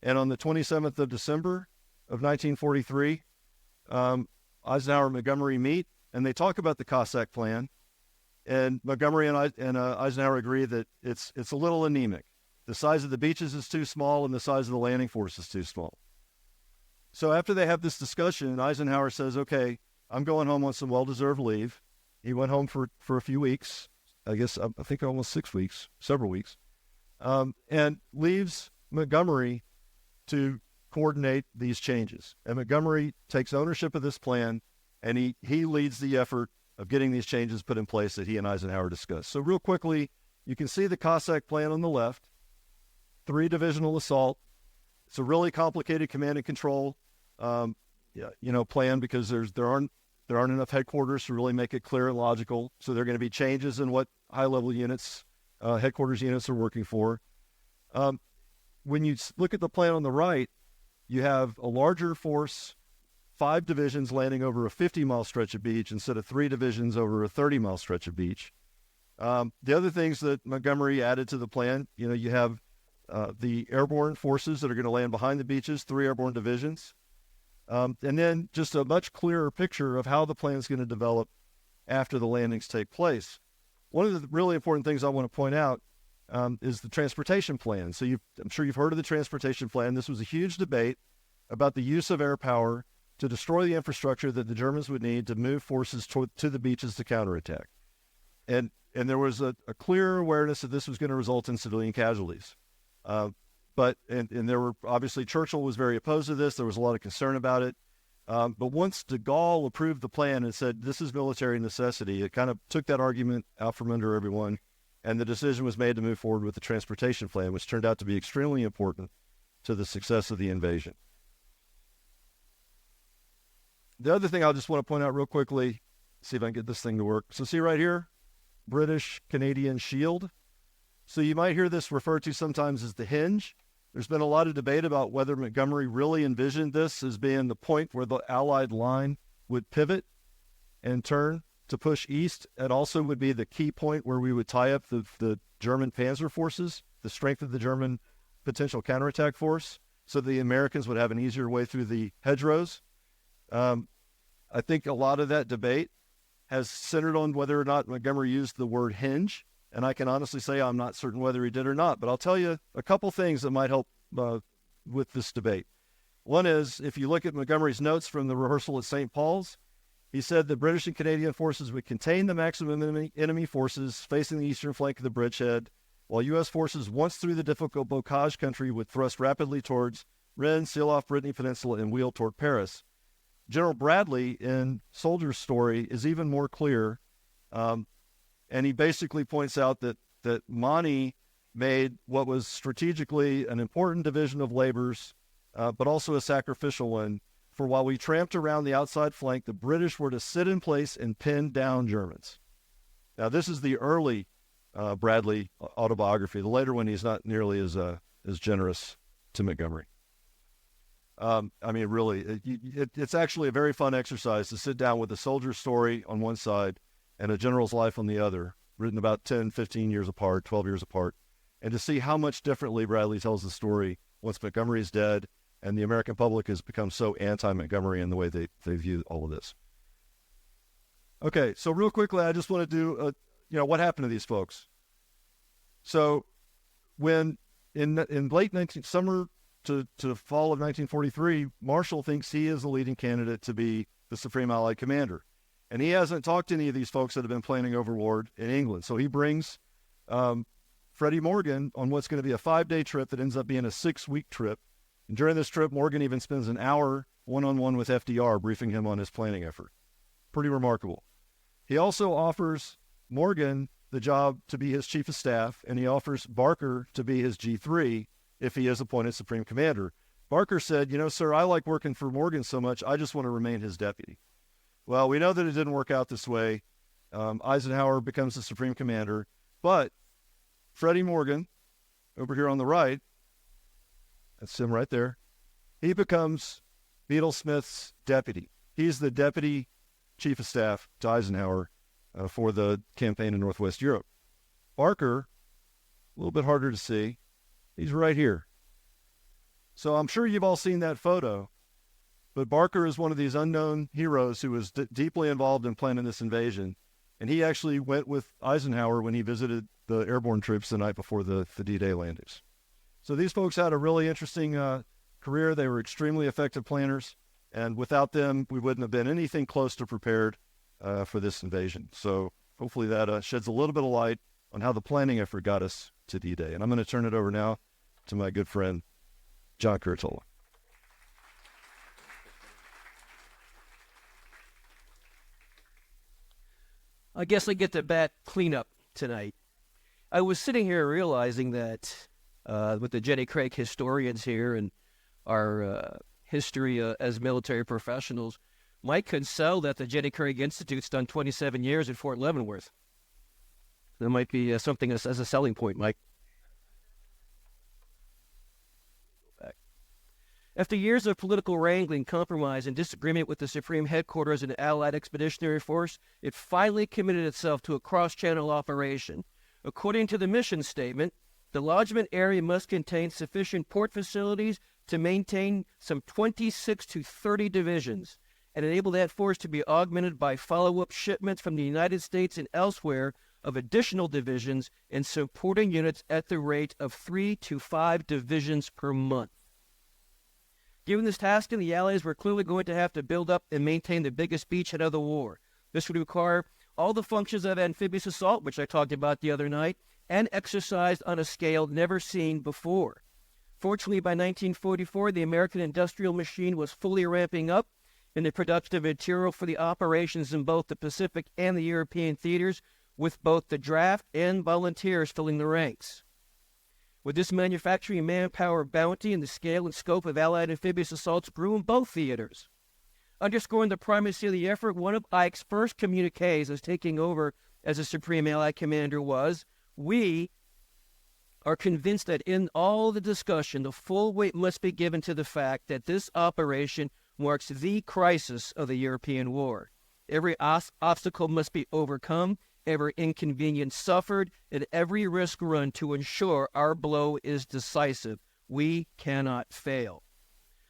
And on the 27th of December of 1943, Eisenhower and Montgomery meet, and they talk about the Cossack plan. And Montgomery and Eisenhower agree that it's a little anemic. The size of the beaches is too small, and the size of the landing force is too small. So after they have this discussion, Eisenhower says, okay, I'm going home on some well-deserved leave. He went home for a few weeks, I think almost 6 weeks, several weeks, and leaves Montgomery to coordinate these changes. And Montgomery takes ownership of this plan, and he leads the effort of getting these changes put in place that he and Eisenhower discussed. So real quickly, you can see the Cossack plan on the left, 3-divisional assault. It's a really complicated command and control, plan, because there aren't enough headquarters to really make it clear and logical. So there are going to be changes in what high-level units, headquarters units are working for. When you look at the plan on the right, you have a larger force, 5 divisions landing over a 50-mile stretch of beach instead of 3 divisions over a 30-mile stretch of beach. The other things that Montgomery added to the plan, you have the airborne forces that are going to land behind the beaches, 3 airborne divisions. And then just a much clearer picture of how the plan is going to develop after the landings take place. One of the really important things I want to point out is the transportation plan. So I'm sure you've heard of the transportation plan. This was a huge debate about the use of air power to destroy the infrastructure that the Germans would need to move forces to the beaches to counterattack. And there was a clear awareness that this was going to result in civilian casualties. But there were, obviously, Churchill was very opposed to this. There was a lot of concern about it. But once de Gaulle approved the plan and said, this is military necessity, it kind of took that argument out from under everyone. And the decision was made to move forward with the transportation plan, which turned out to be extremely important to the success of the invasion. The other thing I just want to point out real quickly, see if I can get this thing to work. So see right here, British-Canadian shield. So you might hear this referred to sometimes as the hinge. There's been a lot of debate about whether Montgomery really envisioned this as being the point where the Allied line would pivot and turn to push east. It also would be the key point where we would tie up the German panzer forces, the strength of the German potential counterattack force, so the Americans would have an easier way through the hedgerows. I think a lot of that debate has centered on whether or not Montgomery used the word hinge. And I can honestly say I'm not certain whether he did or not, but I'll tell you a couple things that might help with this debate. One is, if you look at Montgomery's notes from the rehearsal at St. Paul's, he said the British and Canadian forces would contain the maximum enemy forces facing the eastern flank of the bridgehead, while U.S. forces, once through the difficult bocage country, would thrust rapidly towards Rennes, seal off Brittany Peninsula, and wheel toward Paris. General Bradley in Soldier's Story is even more clear, and he basically points out that Monty made what was strategically an important division of labors, but also a sacrificial one. For while we tramped around the outside flank, the British were to sit in place and pin down Germans. Now, this is the early Bradley autobiography. The later one, he's not nearly as generous to Montgomery. Really, it's actually a very fun exercise to sit down with a soldier's story on one side and a general's life on the other, written about 10, 15 years apart, 12 years apart, and to see how much differently Bradley tells the story once Montgomery is dead and the American public has become so anti-Montgomery in the way they view all of this. Okay, so real quickly, I just want to do, what happened to these folks? So when in late summer to fall of 1943, Marshall thinks he is the leading candidate to be the Supreme Allied Commander. And he hasn't talked to any of these folks that have been planning Overlord in England. So he brings Freddie Morgan on what's going to be a 5-day trip that ends up being a 6-week trip. And during this trip, Morgan even spends an hour one-on-one with FDR, briefing him on his planning effort. Pretty remarkable. He also offers Morgan the job to be his chief of staff, and he offers Barker to be his G3 if he is appointed Supreme Commander. Barker said, sir, I like working for Morgan so much, I just want to remain his deputy. Well, we know that it didn't work out this way. Eisenhower becomes the Supreme Commander, but Freddie Morgan, over here on the right, that's him right there, he becomes Beadle Smith's deputy. He's the deputy chief of staff to Eisenhower for the campaign in Northwest Europe. Barker, a little bit harder to see, he's right here. So I'm sure you've all seen that photo, but Barker is one of these unknown heroes who was deeply involved in planning this invasion, and he actually went with Eisenhower when he visited the airborne troops the night before the D-Day landings. So these folks had a really interesting career. They were extremely effective planners, and without them, we wouldn't have been anything close to prepared for this invasion. So hopefully that sheds a little bit of light on how the planning effort got us to D-Day. And I'm going to turn it over now to my good friend, John Curatola. I guess I get the bat cleanup tonight. I was sitting here realizing that with the Jenny Craig historians here and our history as military professionals, Mike could sell that the Jenny Craig Institute's done 27 years at Fort Leavenworth. That might be something as a selling point, Mike. After years of political wrangling, compromise, and disagreement with the Supreme Headquarters and Allied Expeditionary Force, it finally committed itself to a cross-channel operation. According to the mission statement, the lodgement area must contain sufficient port facilities to maintain some 26 to 30 divisions and enable that force to be augmented by follow-up shipments from the United States and elsewhere of additional divisions and supporting units at the rate of 3 to 5 divisions per month. Given this tasking, the Allies were clearly going to have to build up and maintain the biggest beachhead of the war. This would require all the functions of amphibious assault, which I talked about the other night, and exercised on a scale never seen before. Fortunately, by 1944, the American industrial machine was fully ramping up, and the production of material for the operations in both the Pacific and the European theaters, with both the draft and volunteers filling the ranks. With this manufacturing manpower bounty and the scale and scope of Allied amphibious assaults grew in both theaters. Underscoring the primacy of the effort, one of Ike's first communiques as taking over as a Supreme Allied Commander was, "We are convinced that in all the discussion, the full weight must be given to the fact that this operation marks the crisis of the European war. Every obstacle must be overcome, every inconvenience suffered, and every risk run to ensure our blow is decisive. We cannot fail."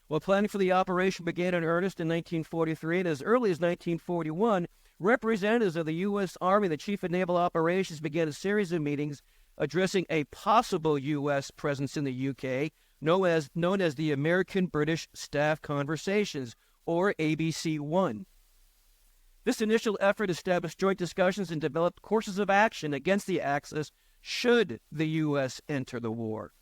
While planning for the operation began in earnest in 1943, and as early as 1941, representatives of the U.S. Army and the Chief of Naval Operations began a series of meetings addressing a possible U.S. presence in the U.K., known as the American-British Staff Conversations, or ABC-1. This initial effort established joint discussions and developed courses of action against the Axis should the U.S. enter the war.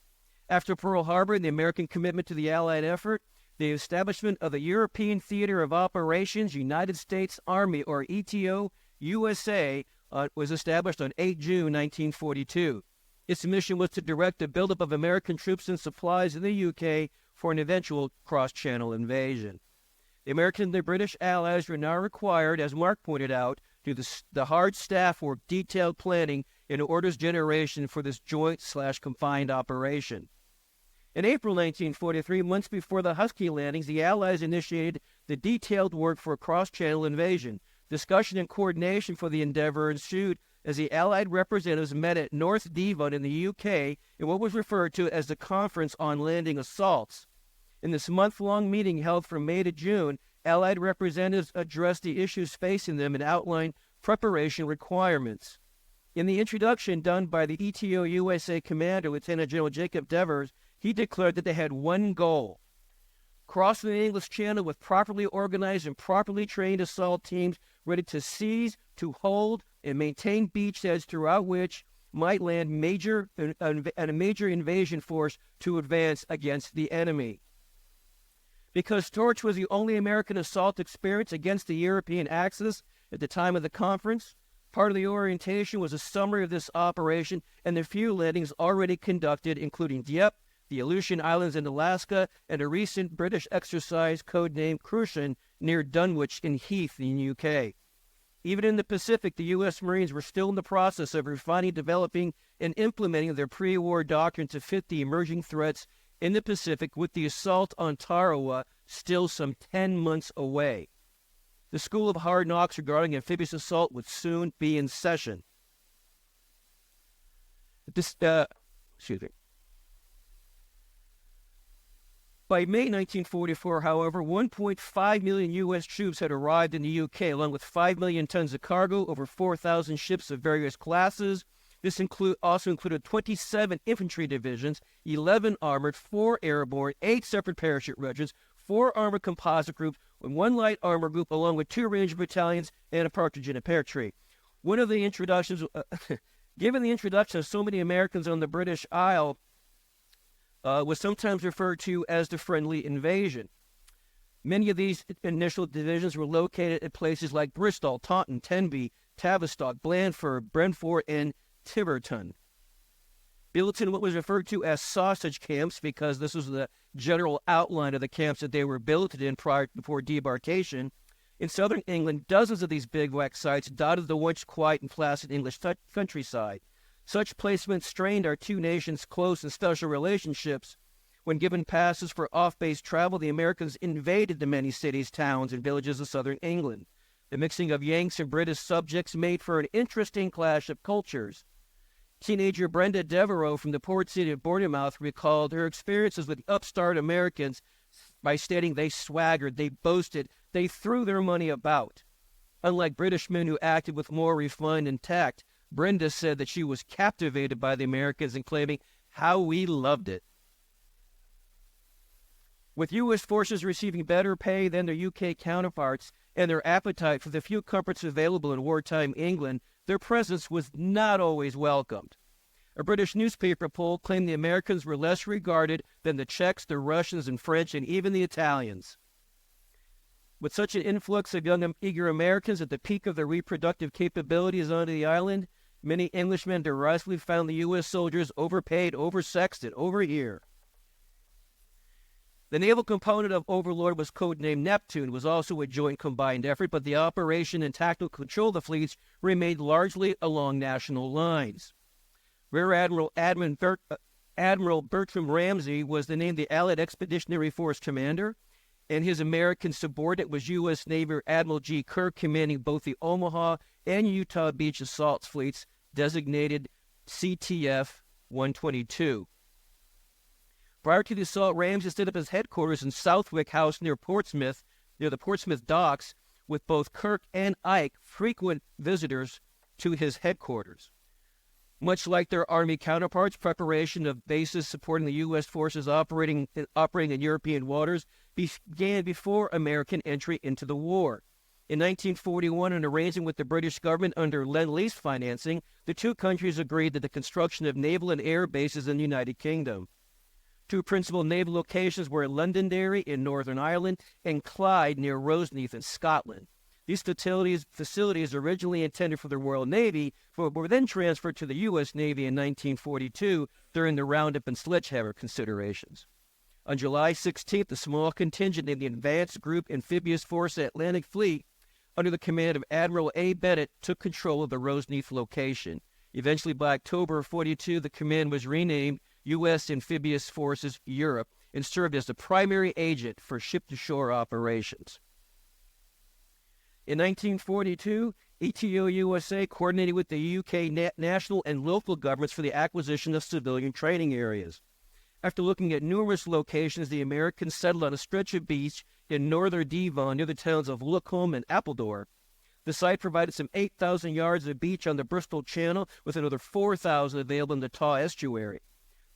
After Pearl Harbor and the American commitment to the Allied effort, The establishment of the European Theater of Operations, United States Army, or ETO, USA, was established on 8 June 1942. Its mission was to direct the buildup of American troops and supplies in the UK for an eventual cross-channel invasion. The American and the British allies were now required, as Mark pointed out, to do the hard staff work, detailed planning, and orders generation for this joint/confined operation. In April 1943, months before the Husky landings, the Allies initiated the detailed work for a cross-channel invasion. Discussion and coordination for the endeavor ensued as the Allied representatives met at North Devon in the UK in what was referred to as the Conference on Landing Assaults. In this month-long meeting held from May to June, Allied representatives addressed the issues facing them and outlined preparation requirements. In the introduction done by the ETO USA commander, Lieutenant General Jacob Devers, he declared that they had one goal: crossing the English Channel with properly organized and properly trained assault teams ready to seize, to hold, and maintain beachheads throughout which might land a major invasion force to advance against the enemy. Because Torch was the only American assault experience against the European Axis at the time of the conference, part of the orientation was a summary of this operation and the few landings already conducted, including Dieppe, the Aleutian Islands in Alaska, and a recent British exercise codenamed Crucian near Dunwich in Heath in the UK. Even in the Pacific, the U.S. Marines were still in the process of refining, developing, and implementing their pre-war doctrine to fit the emerging threats in the Pacific, with the assault on Tarawa still some 10 months away. The School of Hard Knocks regarding amphibious assault would soon be in session. By May 1944, however, 1.5 million U.S. troops had arrived in the UK, along with 5 million tons of cargo, over 4,000 ships of various classes. This also included 27 infantry divisions, 11 armored, 4 airborne, 8 separate parachute regiments, 4 armored composite groups, and 1 light armor group, along with 2 ranger battalions and a partridge in a pear tree. One of the introductions, given the introduction of so many Americans on the British Isle, was sometimes referred to as the friendly invasion. Many of these initial divisions were located at places like Bristol, Taunton, Tenby, Tavistock, Blandford, Brentford, and Tiverton. Built in what was referred to as sausage camps, because this was the general outline of the camps that they were built in before debarkation. In southern England, dozens of these bivouac sites dotted the once quiet and placid English countryside. Such placements strained our two nations' close and special relationships. When given passes for off-base travel, the Americans invaded the many cities, towns, and villages of southern England. The mixing of Yanks and British subjects made for an interesting clash of cultures. Teenager Brenda Devereaux from the port city of Bournemouth recalled her experiences with upstart Americans by stating they swaggered, they boasted, they threw their money about. Unlike British men who acted with more refinement and tact, Brenda said that she was captivated by the Americans and claiming how we loved it. With U.S. forces receiving better pay than their UK counterparts and their appetite for the few comforts available in wartime England, their presence was not always welcomed. A British newspaper poll claimed the Americans were less regarded than the Czechs, the Russians, and French, and even the Italians. With such an influx of young, eager Americans at the peak of their reproductive capabilities onto the island, many Englishmen derisively found the U.S. soldiers overpaid, oversexed, and overeager. The naval component of Overlord was codenamed Neptune, was also a joint combined effort, but the operation and tactical control of the fleets remained largely along national lines. Rear Admiral Bertram Ramsey was the name the Allied Expeditionary Force commander, and his American subordinate was U.S. Navy Admiral G. Kirk, commanding both the Omaha and Utah Beach assault fleets, designated CTF-122. Prior to the assault, Ramsey set up his headquarters in Southwick House near Portsmouth, near the Portsmouth docks, with both Kirk and Ike frequent visitors to his headquarters. Much like their Army counterparts, preparation of bases supporting the U.S. forces operating in European waters began before American entry into the war. In 1941, an arrangement with the British government under Lend-Lease financing, the two countries agreed to the construction of naval and air bases in the United Kingdom. Two principal naval locations were Londonderry in Northern Ireland and Clyde near Roseneath in Scotland. These facilities originally intended for the Royal Navy were then transferred to the U.S. Navy in 1942 during the Roundup and Sledgehammer considerations. On July 16th, a small contingent in the Advanced Group Amphibious Force Atlantic Fleet, under the command of Admiral A. Bennett, took control of the Roseneath location. Eventually, by October of 42, the command was renamed U.S. Amphibious Forces Europe and served as the primary agent for ship-to-shore operations. In 1942, ETO USA coordinated with the UK national and local governments for the acquisition of civilian training areas. After looking at numerous locations, the Americans settled on a stretch of beach in northern Devon near the towns of Lookholm and Appledore. The site provided some 8,000 yards of beach on the Bristol Channel with another 4,000 available in the Taw Estuary.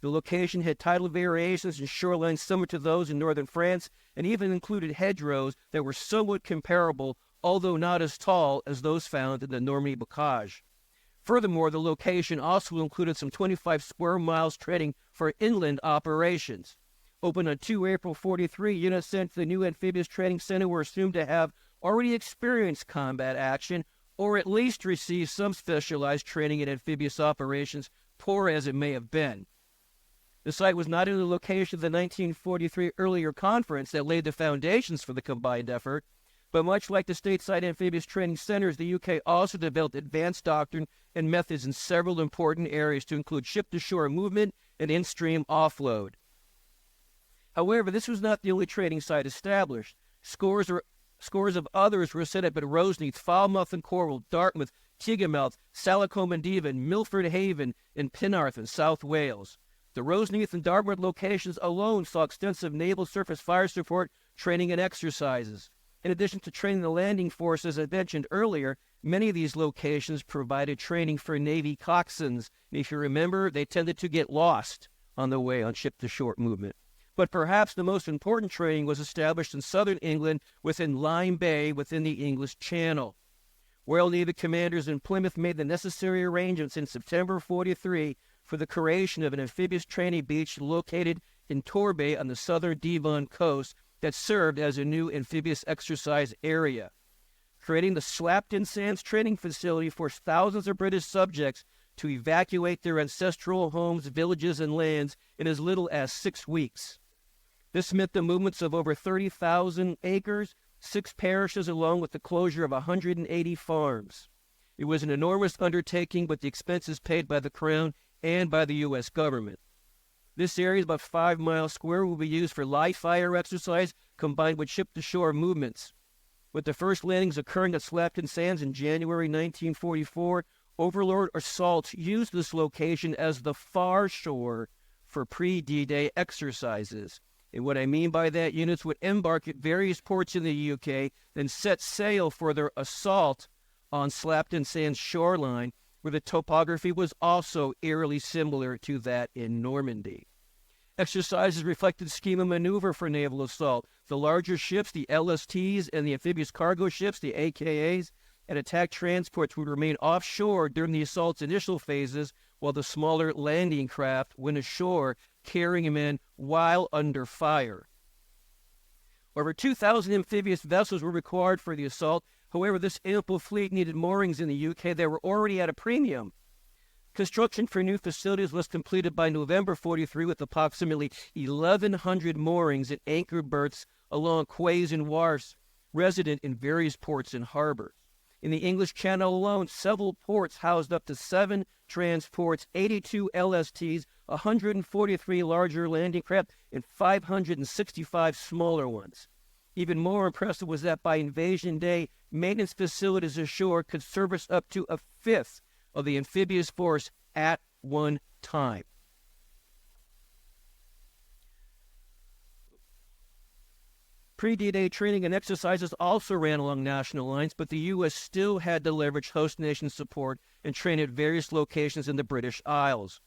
The location had tidal variations and shorelines similar to those in northern France and even included hedgerows that were somewhat comparable, although not as tall as those found in the Normandy bocage. Furthermore, the location also included some 25 square miles training for inland operations. Opened on 2 April 43, units sent to the new Amphibious Training Center were assumed to have already experienced combat action or at least received some specialized training in amphibious operations, poor as it may have been. The site was not in the location of the 1943 earlier conference that laid the foundations for the combined effort, but much like the stateside amphibious training centers, the UK also developed advanced doctrine and methods in several important areas to include ship-to-shore movement and in-stream offload. However, this was not the only training site established. Scores of others were set up at Roseneath, Falmouth and Cornwall, Dartmouth, Tigamouth, Salacombe and Devon, Milford Haven, and Penarth in South Wales. The Roseneath and Dartmouth locations alone saw extensive naval surface fire support training and exercises. In addition to training the landing forces, as I mentioned earlier, many of these locations provided training for Navy coxswains. And if you remember, they tended to get lost on the way on ship-to-shore movement. But perhaps the most important training was established in southern England within Lyme Bay within the English Channel. Royal Navy commanders in Plymouth made the necessary arrangements in September 43 for the creation of an amphibious training beach located in Torbay on the southern Devon coast that served as a new amphibious exercise area. Creating the Slapton Sands training facility forced thousands of British subjects to evacuate their ancestral homes, villages, and lands in as little as 6 weeks. This meant the movements of over 30,000 acres, 6 parishes, along with the closure of 180 farms. It was an enormous undertaking, but the expenses paid by the Crown and by the U.S. government. This area, about 5 miles square, will be used for live fire exercise combined with ship-to-shore movements. With the first landings occurring at Slapton Sands in January 1944, Overlord assaults used this location as the far shore for pre-D-Day exercises. And what I mean by that, units would embark at various ports in the UK, then set sail for their assault on Slapton Sands shoreline, where the topography was also eerily similar to that in Normandy. Exercises reflected scheme of maneuver for naval assault. The larger ships, the LSTs, and the amphibious cargo ships, the AKAs, and attack transports would remain offshore during the assault's initial phases, while the smaller landing craft went ashore, carrying men while under fire. Over 2,000 amphibious vessels were required for the assault. However, this ample fleet needed moorings in the UK that were already at a premium. Construction for new facilities was completed by November 43 with approximately 1,100 moorings and anchor berths along quays and wharfs, resident in various ports and harbors. In the English Channel alone, several ports housed up to 7 transports, 82 LSTs, 143 larger landing craft, and 565 smaller ones. Even more impressive was that by invasion day, maintenance facilities ashore could service up to a fifth of the amphibious force at one time. Pre-D-Day training and exercises also ran along national lines, but the U.S. still had to leverage host nation support and train at various locations in the British Isles.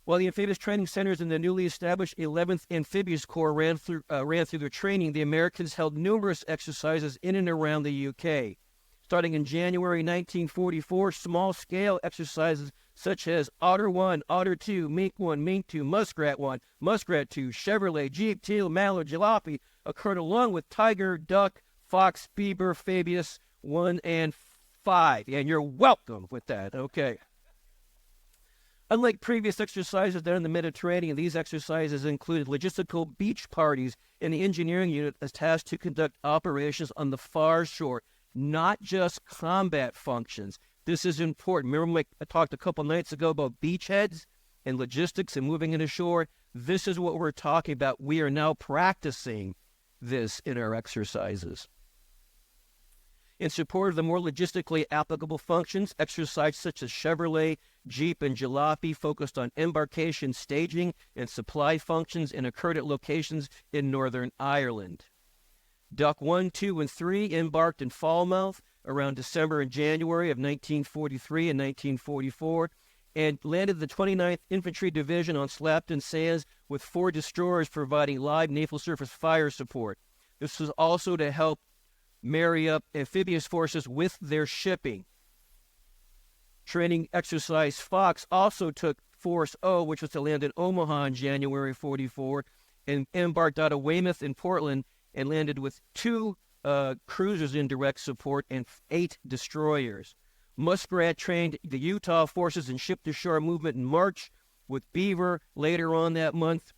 While the amphibious training centers in the newly established 11th Amphibious Corps ran through their training, the Americans held numerous exercises in and around the UK. Starting in January 1944, small-scale exercises such as Otter 1, Otter 2, Mink 1, Mink 2, Muskrat 1, Muskrat 2, Chevrolet, Jeep, Teal, Mallard, Jalopy, occurred along with Tiger, Duck, Fox, Beaver, Fabius 1 and 5. And you're welcome with that. Okay. Unlike previous exercises done in the Mediterranean, these exercises included logistical beach parties, and the engineering unit is tasked to conduct operations on the far shore, not just combat functions. This is important. Remember I talked a couple nights ago about beachheads and logistics and moving in ashore? This is what we're talking about. We are now practicing this in our exercises. In support of the more logistically applicable functions, exercises such as Chevrolet, Jeep, and Jalopy focused on embarkation staging and supply functions and occurred at locations in Northern Ireland. Duck 1, 2, and 3 embarked in Falmouth around December and January of 1943 and 1944 and landed the 29th Infantry Division on Slapton Sands with 4 destroyers providing live naval surface fire support. This was also to help marry up amphibious forces with their shipping. Training exercise Fox also took Force O, which was to land in Omaha in January 44, and embarked out of Weymouth in Portland and landed with 2 cruisers in direct support and 8 destroyers. Muskrat trained the Utah forces in ship-to-shore movement in March, with Beaver later on that month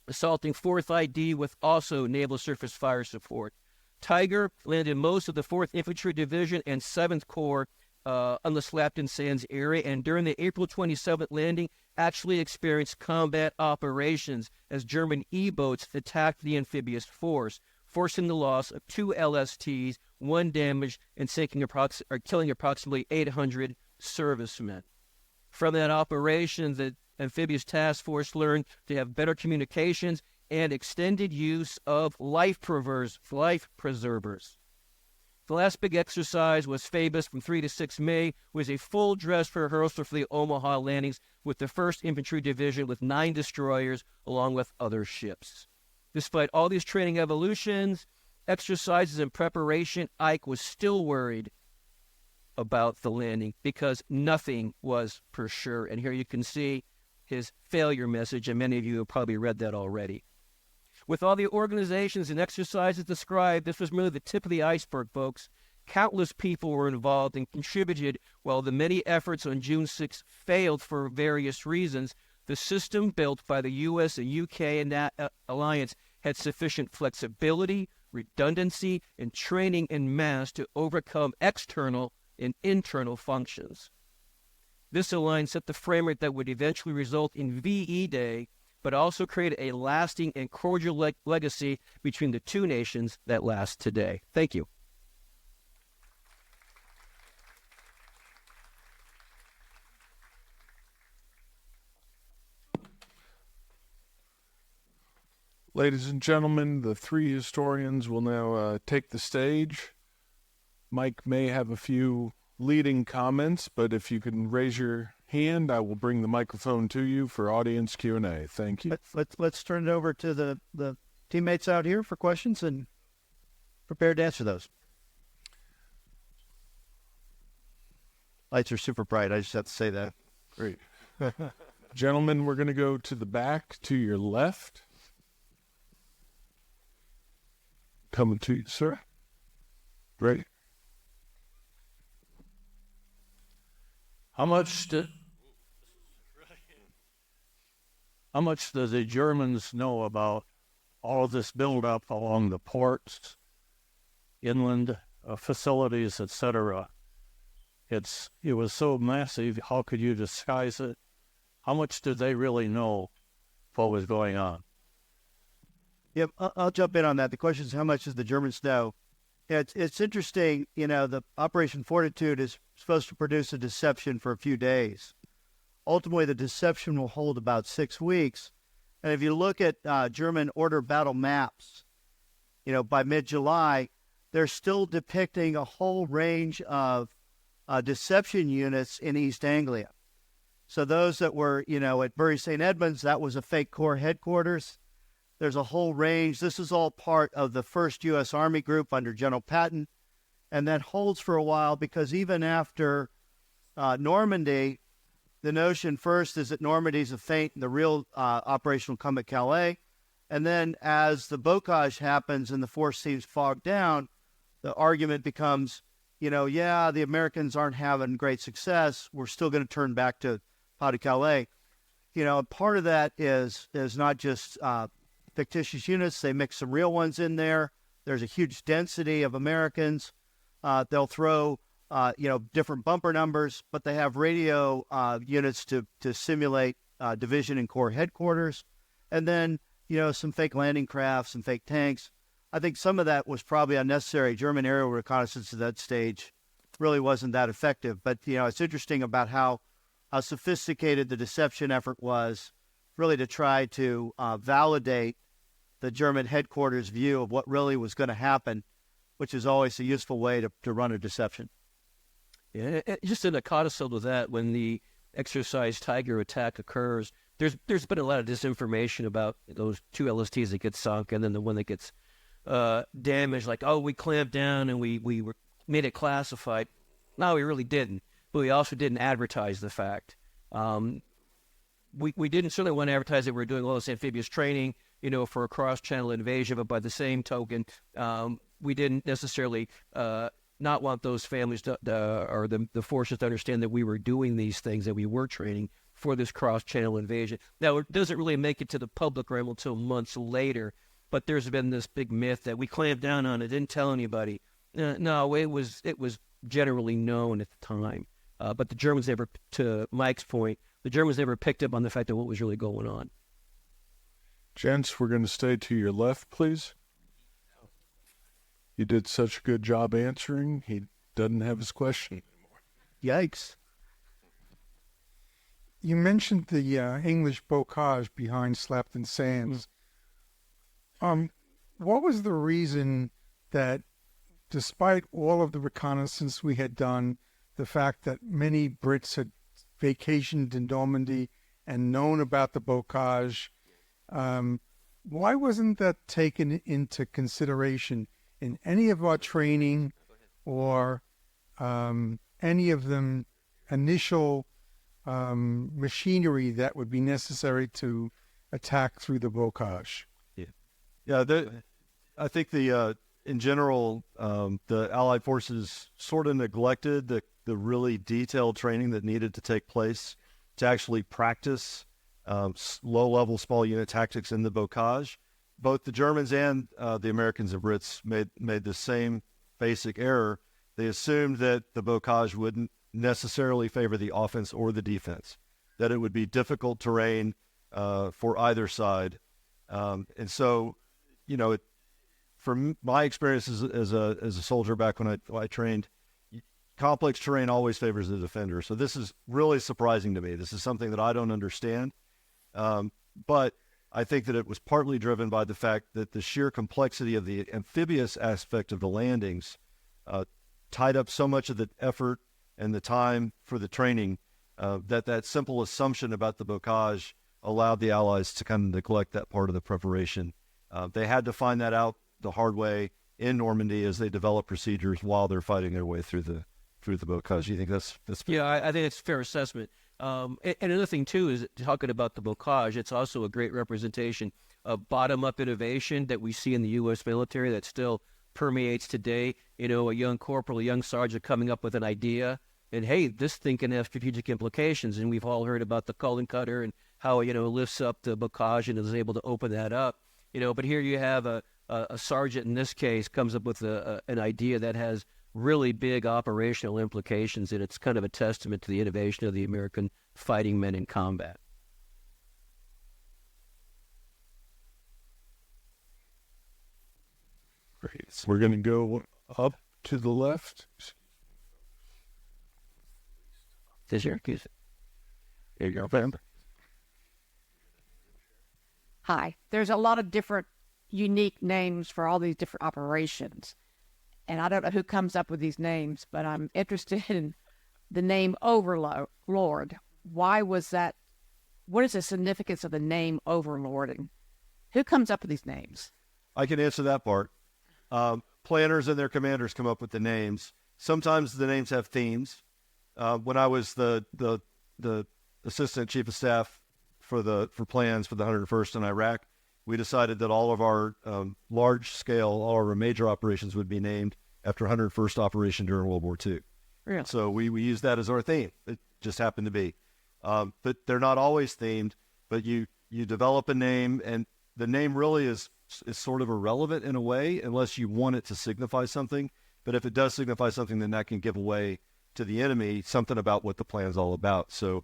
assaulting 4th ID with also naval surface fire support. Tiger landed most of the 4th Infantry Division and 7th Corps on the Slapton Sands area, and during the April 27th landing, actually experienced combat operations as German E-boats attacked the amphibious force, forcing the loss of 2 LSTs, 1 damaged, and killing approximately 800 servicemen. From that operation, the amphibious task force learned to have better communications and extended use of life preservers. The last big exercise was Phoebus from 3 to 6 May, was a full dress rehearsal for the Omaha landings with the 1st Infantry Division with 9 destroyers along with other ships. Despite all these training evolutions, exercises, and preparation, Ike was still worried about the landing because nothing was for sure. And here you can see his failure message, and many of you have probably read that already. With all the organizations and exercises described, this was merely the tip of the iceberg, folks. Countless people were involved and contributed. While the many efforts on June 6 failed for various reasons, the system built by the U.S. and U.K. and that alliance had sufficient flexibility, redundancy, and training en masse to overcome external and internal functions. This alliance set the framework that would eventually result in VE Day, but also create a lasting and cordial legacy between the two nations that lasts today. Thank you. Ladies and gentlemen, the 3 historians will now take the stage. Mike may have a few leading comments, but if you can raise your hand, I will bring the microphone to you for audience Q&A. Thank you. Let's turn it over to the teammates out here for questions and prepared to answer those. Lights are super bright. I just have to say that. Great. Gentlemen, we're going to go to the back to your left. Coming to you, sir. Great. How much do the Germans know about all of this buildup along the ports, inland facilities, etc.? It was so massive. How could you disguise it? How much did they really know what was going on? Yeah, I'll jump in on that. The question is, how much does the Germans know? It's interesting, the Operation Fortitude is supposed to produce a deception for a few days. Ultimately, the deception will hold about 6 weeks. And if you look at German order battle maps, by mid-July, they're still depicting a whole range of deception units in East Anglia. So those that were, at Bury St. Edmunds, that was a fake Corps headquarters. There's a whole range. This is all part of the 1st U.S. Army Group under General Patton, and that holds for a while because even after Normandy, the notion first is that Normandy is a feint and the real operation will come at Calais. And then as the bocage happens and the force seems fogged down, the argument becomes, the Americans aren't having great success. We're still going to turn back to Pas-de-Calais. Part of that is not just fictitious units. They mix some real ones in there. There's a huge density of Americans. They'll throw, different bumper numbers, but they have radio units to simulate division and corps headquarters. And then, some fake landing crafts, some fake tanks. I think some of that was probably unnecessary. German aerial reconnaissance at that stage really wasn't that effective. But, it's interesting about how sophisticated the deception effort was, really to try to validate the German headquarters view of what really was going to happen, which is always a useful way to run a deception. Yeah, just in a codicil with that, when the exercise Tiger attack occurs, there's been a lot of disinformation about those two LSTs that get sunk and then the one that gets damaged, like, we clamped down and we made it classified. No, we really didn't. But we also didn't advertise the fact. We didn't certainly want to advertise that we were doing all this amphibious training, for a cross-channel invasion. But by the same token, we didn't necessarily not want those families or the forces to understand that we were doing these things, that we were training for this cross-channel invasion. Now, it doesn't really make it to the public realm until months later. But there's been this big myth that we clamped down on it, didn't tell anybody. No, it was generally known at the time. But the Germans never, to Mike's point, the Germans never picked up on the fact of what was really going on. Gents, we're going to stay to your left, please. You did such a good job answering. He doesn't have his question anymore. Yikes. You mentioned the English bocage behind Slapton Sands. What was the reason that, despite all of the reconnaissance we had done, the fact that many Brits had vacationed in Normandy and known about the bocage, why wasn't that taken into consideration in any of our training or any of the initial machinery that would be necessary to attack through the bocage? Yeah, I think in general, the Allied forces sort of neglected the really detailed training that needed to take place to actually practice low-level small unit tactics in the bocage. Both the Germans and the Americans and Brits made the same basic error. They assumed that the bocage wouldn't necessarily favor the offense or the defense, that it would be difficult terrain for either side. And so, from my experience as a soldier back when I trained, complex terrain always favors the defender. So this is really surprising to me. This is something that I don't understand. But I think that it was partly driven by the fact that the sheer complexity of the amphibious aspect of the landings tied up so much of the effort and the time for the training that simple assumption about the bocage allowed the Allies to kind of neglect that part of the preparation. They had to find that out the hard way in Normandy as they develop procedures while they're fighting their way through the bocage. You think that's Yeah, I think it's a fair assessment. And another thing, too, is talking about the bocage, it's also a great representation of bottom-up innovation that we see in the U.S. military that still permeates today. A young corporal, a young sergeant coming up with an idea, and, hey, this thing can have strategic implications. And we've all heard about the Cullen Cutter and how, lifts up the bocage and is able to open that up. But here you have a sergeant, in this case, comes up with an idea that has really big operational implications, and it's kind of a testament to the innovation of the American fighting men in combat. Great. We're going to go up to the left. This year? Here you go, Ben. Hi. There's a lot of different unique names for all these different operations. And I don't know who comes up with these names, but I'm interested in the name Overlord. Why was that? What is the significance of the name Overlord? And who comes up with these names? I can answer that part. Planners and their commanders come up with the names. Sometimes the names have themes. When I was the assistant chief of staff for plans for the 101st in Iraq, we decided that all of our large scale, all of our major operations would be named after 101st operation during World War II. Yeah. So we use that as our theme. It just happened to be. But they're not always themed, but you develop a name, and the name really is sort of irrelevant in a way unless you want it to signify something. But if it does signify something, then that can give away to the enemy something about what the plan's all about. So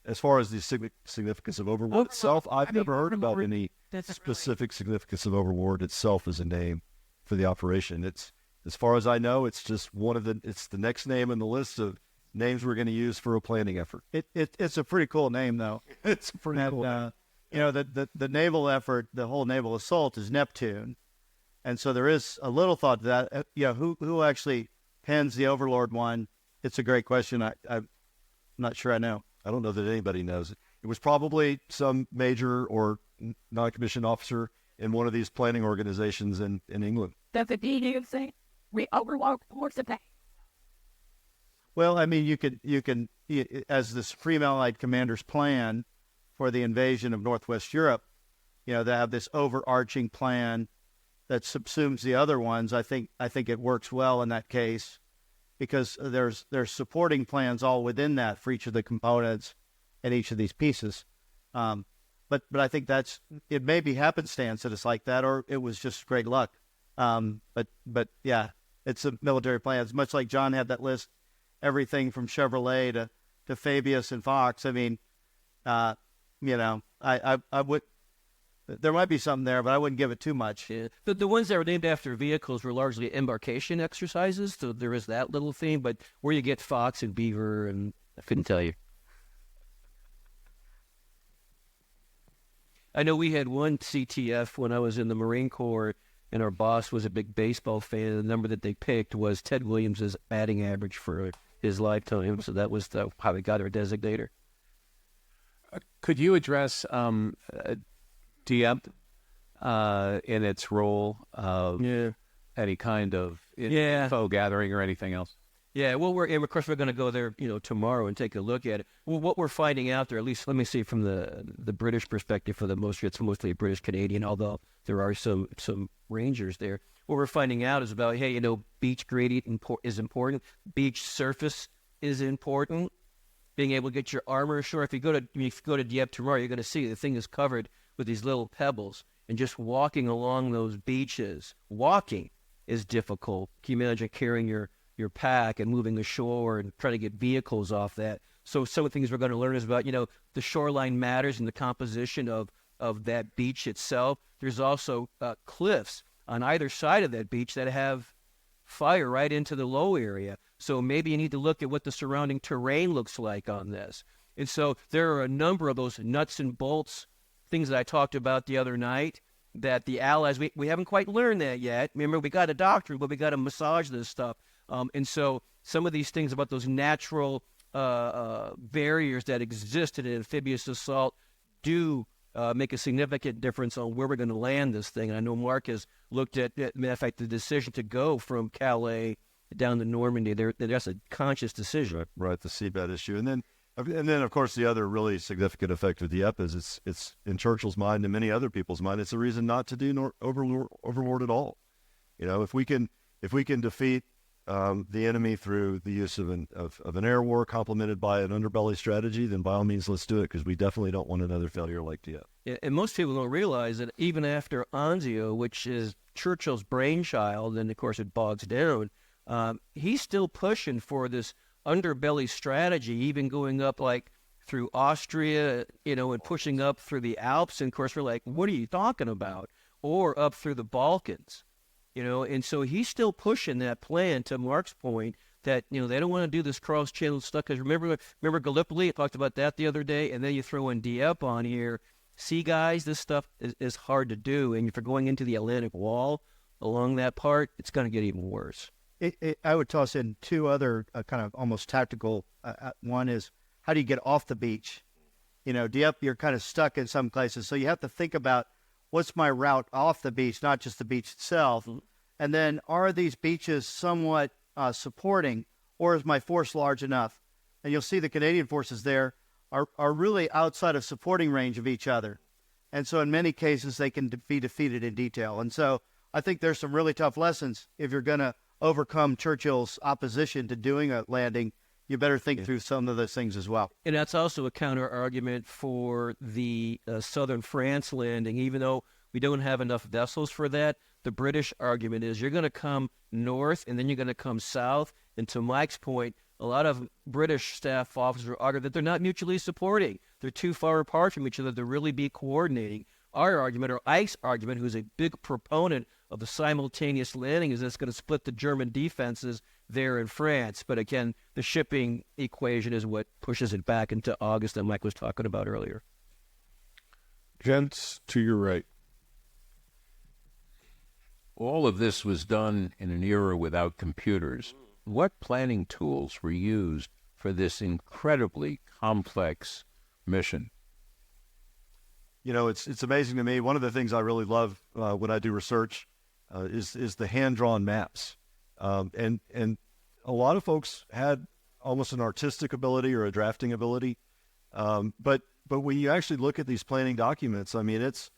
as far as the significance of Overlord itself, I've never heard about any specific significance of Overlord itself as a name for the operation. It's, as far as I know, it's just it's the next name in the list of names we're going to use for a planning effort. It's a pretty cool name, though. It's pretty cool. The naval effort, the whole naval assault is Neptune. And so there is a little thought to that. Who actually pens the Overlord one? It's a great question. I'm not sure I know. I don't know that anybody knows it. It was probably some major or non-commissioned officer in one of these planning organizations in England. That's the DU thing. We Overlord what's the name? Well, I mean, you can, as the Supreme Allied Commanders plan for the invasion of Northwest Europe, they have this overarching plan that subsumes the other ones. I think it works well in that case because there's supporting plans all within that for each of the components and each of these pieces. But I think it may be happenstance that it's like that, or it was just great luck. But yeah, it's a military plan. It's much like John had that list, everything from Chevrolet to Fabius and Fox. I mean, I would. There might be something there, but I wouldn't give it too much. Yeah. The ones that were named after vehicles were largely embarkation exercises, so there is that little theme. But where you get Fox and Beaver, and I couldn't tell you. I know we had one CTF when I was in the Marine Corps, and our boss was a big baseball fan. And the number that they picked was Ted Williams' batting average for his lifetime, so that was how we got our designator. Could you address DEP in its role of any kind of info gathering or anything else? Yeah, well, of course we're going to go there, tomorrow and take a look at it. Well, what we're finding out there, at least let me see from the British perspective for the most, it's mostly a British Canadian, although there are some Rangers there. What we're finding out is about, hey, beach gradient is important, beach surface is important, being able to get your armor ashore. If you go to Dieppe tomorrow, you're going to see the thing is covered with these little pebbles, and just walking along those beaches, walking is difficult. Can you imagine carrying your pack and moving ashore and trying to get vehicles off that? So some of the things we're going to learn is about, the shoreline matters and the composition of that beach itself. There's also cliffs on either side of that beach that have fire right into the low area. So maybe you need to look at what the surrounding terrain looks like on this. And so there are a number of those nuts and bolts things that I talked about the other night that the Allies, we haven't quite learned that yet. Remember, we got a doctrine, but we got to massage this stuff. And so some of these things about those natural barriers that exist in amphibious assault do make a significant difference on where we're going to land this thing. And I know Mark has looked at, matter of fact, the decision to go from Calais down to Normandy. That's a conscious decision. Right, the seabed issue. And then, of course, the other really significant effect of Dieppe is it's in Churchill's mind and many other people's mind, it's a reason not to do Overlord at all. If we can defeat the enemy through the use of an air war complemented by an underbelly strategy, then by all means, let's do it, because we definitely don't want another failure like Dieppe. Yeah, and most people don't realize that even after Anzio, which is Churchill's brainchild, and of course it bogs down, he's still pushing for this underbelly strategy, even going up like through Austria, and pushing up through the Alps. And of course, we're like, what are you talking about? Or up through the Balkans, and so he's still pushing that plan, to Mark's point, that, they don't want to do this cross-channel stuff. Because remember Gallipoli, I talked about that the other day, and then you throw in Dieppe on here. See, guys, this stuff is hard to do. And if you're going into the Atlantic Wall along that part, it's going to get even worse. I would toss in two other kind of almost tactical. One is, how do you get off the beach? Dieppe, you're kind of stuck in some places. So you have to think about, what's my route off the beach, not just the beach itself. Mm-hmm. And then, are these beaches somewhat supporting, or is my force large enough? And you'll see the Canadian forces there are really outside of supporting range of each other. And so in many cases, they can be defeated in detail. And so I think there's some really tough lessons. If you're going to overcome Churchill's opposition to doing a landing, you better think through some of those things as well. And that's also a counter argument for the southern France landing. Even though we don't have enough vessels for that, the British argument is you're going to come north and then you're going to come south. And to Mike's point, a lot of British staff officers argue that they're not mutually supporting. They're too far apart from each other to really be coordinating. Our argument, or Ike's argument, who's a big proponent of the simultaneous landing, is that it's going to split the German defenses there in France. But again, the shipping equation is what pushes it back into August that Mike was talking about earlier. Gents, to your right. All of this was done in an era without computers. What planning tools were used for this incredibly complex mission? You know, it's amazing to me. One of the things I really love when I do research is the hand-drawn maps. And a lot of folks had almost an artistic ability or a drafting ability. But when you actually look at these planning documents, I mean, it's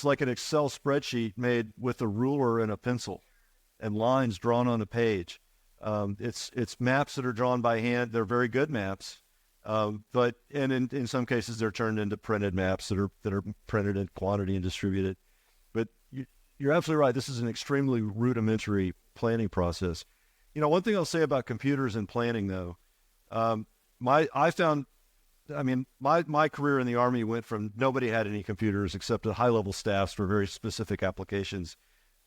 like an Excel spreadsheet made with a ruler and a pencil and lines drawn on a page. It's maps that are drawn by hand. They're very good maps. But in some cases they're turned into printed maps that are printed in quantity and distributed. But you're absolutely right. This is an extremely rudimentary planning process. You know, one thing I'll say about computers and planning, though, my career in the Army went from nobody had any computers except high-level staffs for very specific applications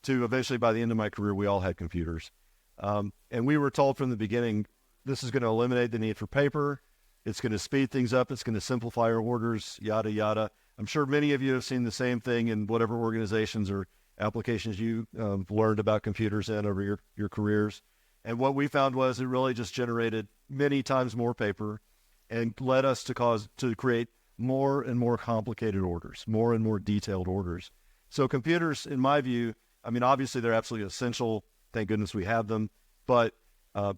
to eventually by the end of my career we all had computers. And we were told from the beginning, this is going to eliminate the need for paper. It's going to speed things up. It's going to simplify our orders, yada, yada. I'm sure many of you have seen the same thing in whatever organizations or applications you learned about computers in over your careers. And what we found was it really just generated many times more paper and led us to create more and more complicated orders, more and more detailed orders. So computers, in my view, I mean, obviously they're absolutely essential. Thank goodness we have them. But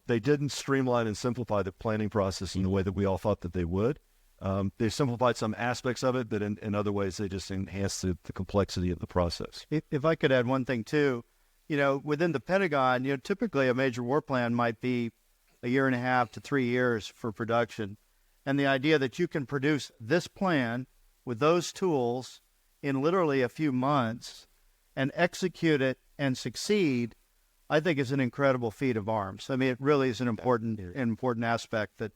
they didn't streamline and simplify the planning process in the way that we all thought that they would. They simplified some aspects of it, but in other ways they just enhanced the complexity of the process. If I could add one thing too, within the Pentagon, typically a major war plan might be 1.5 to 3 years for production. And the idea that you can produce this plan with those tools in literally a few months and execute it and succeed, I think is an incredible feat of arms. I mean, it really is an important aspect that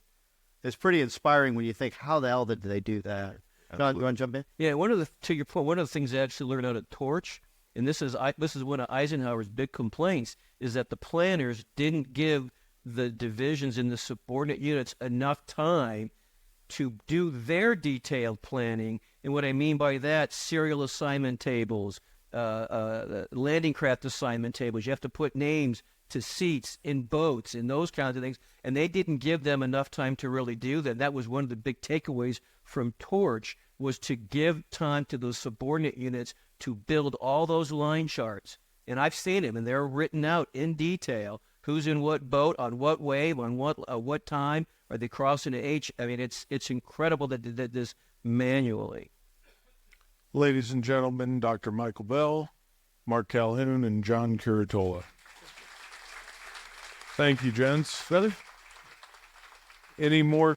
is pretty inspiring when you think, how the hell did they do that? John, you want to jump in? Yeah, to your point, one of the things I actually learned out at Torch, and this is one of Eisenhower's big complaints, is that the planners didn't give the divisions and the subordinate units enough time to do their detailed planning. And what I mean by that, serial assignment tables, landing craft assignment tables. You have to put names to seats in boats and those kinds of things. And they didn't give them enough time to really do that. That was one of the big takeaways from Torch, was to give time to those subordinate units to build all those line charts. And I've seen them, and they're written out in detail. Who's in what boat, on what wave, on what time, are they crossing the H? I mean, it's incredible that they did this manually. Ladies and gentlemen, Dr. Michael Bell, Mark Calhoun, and John Curatola. Thank you, gents. Any more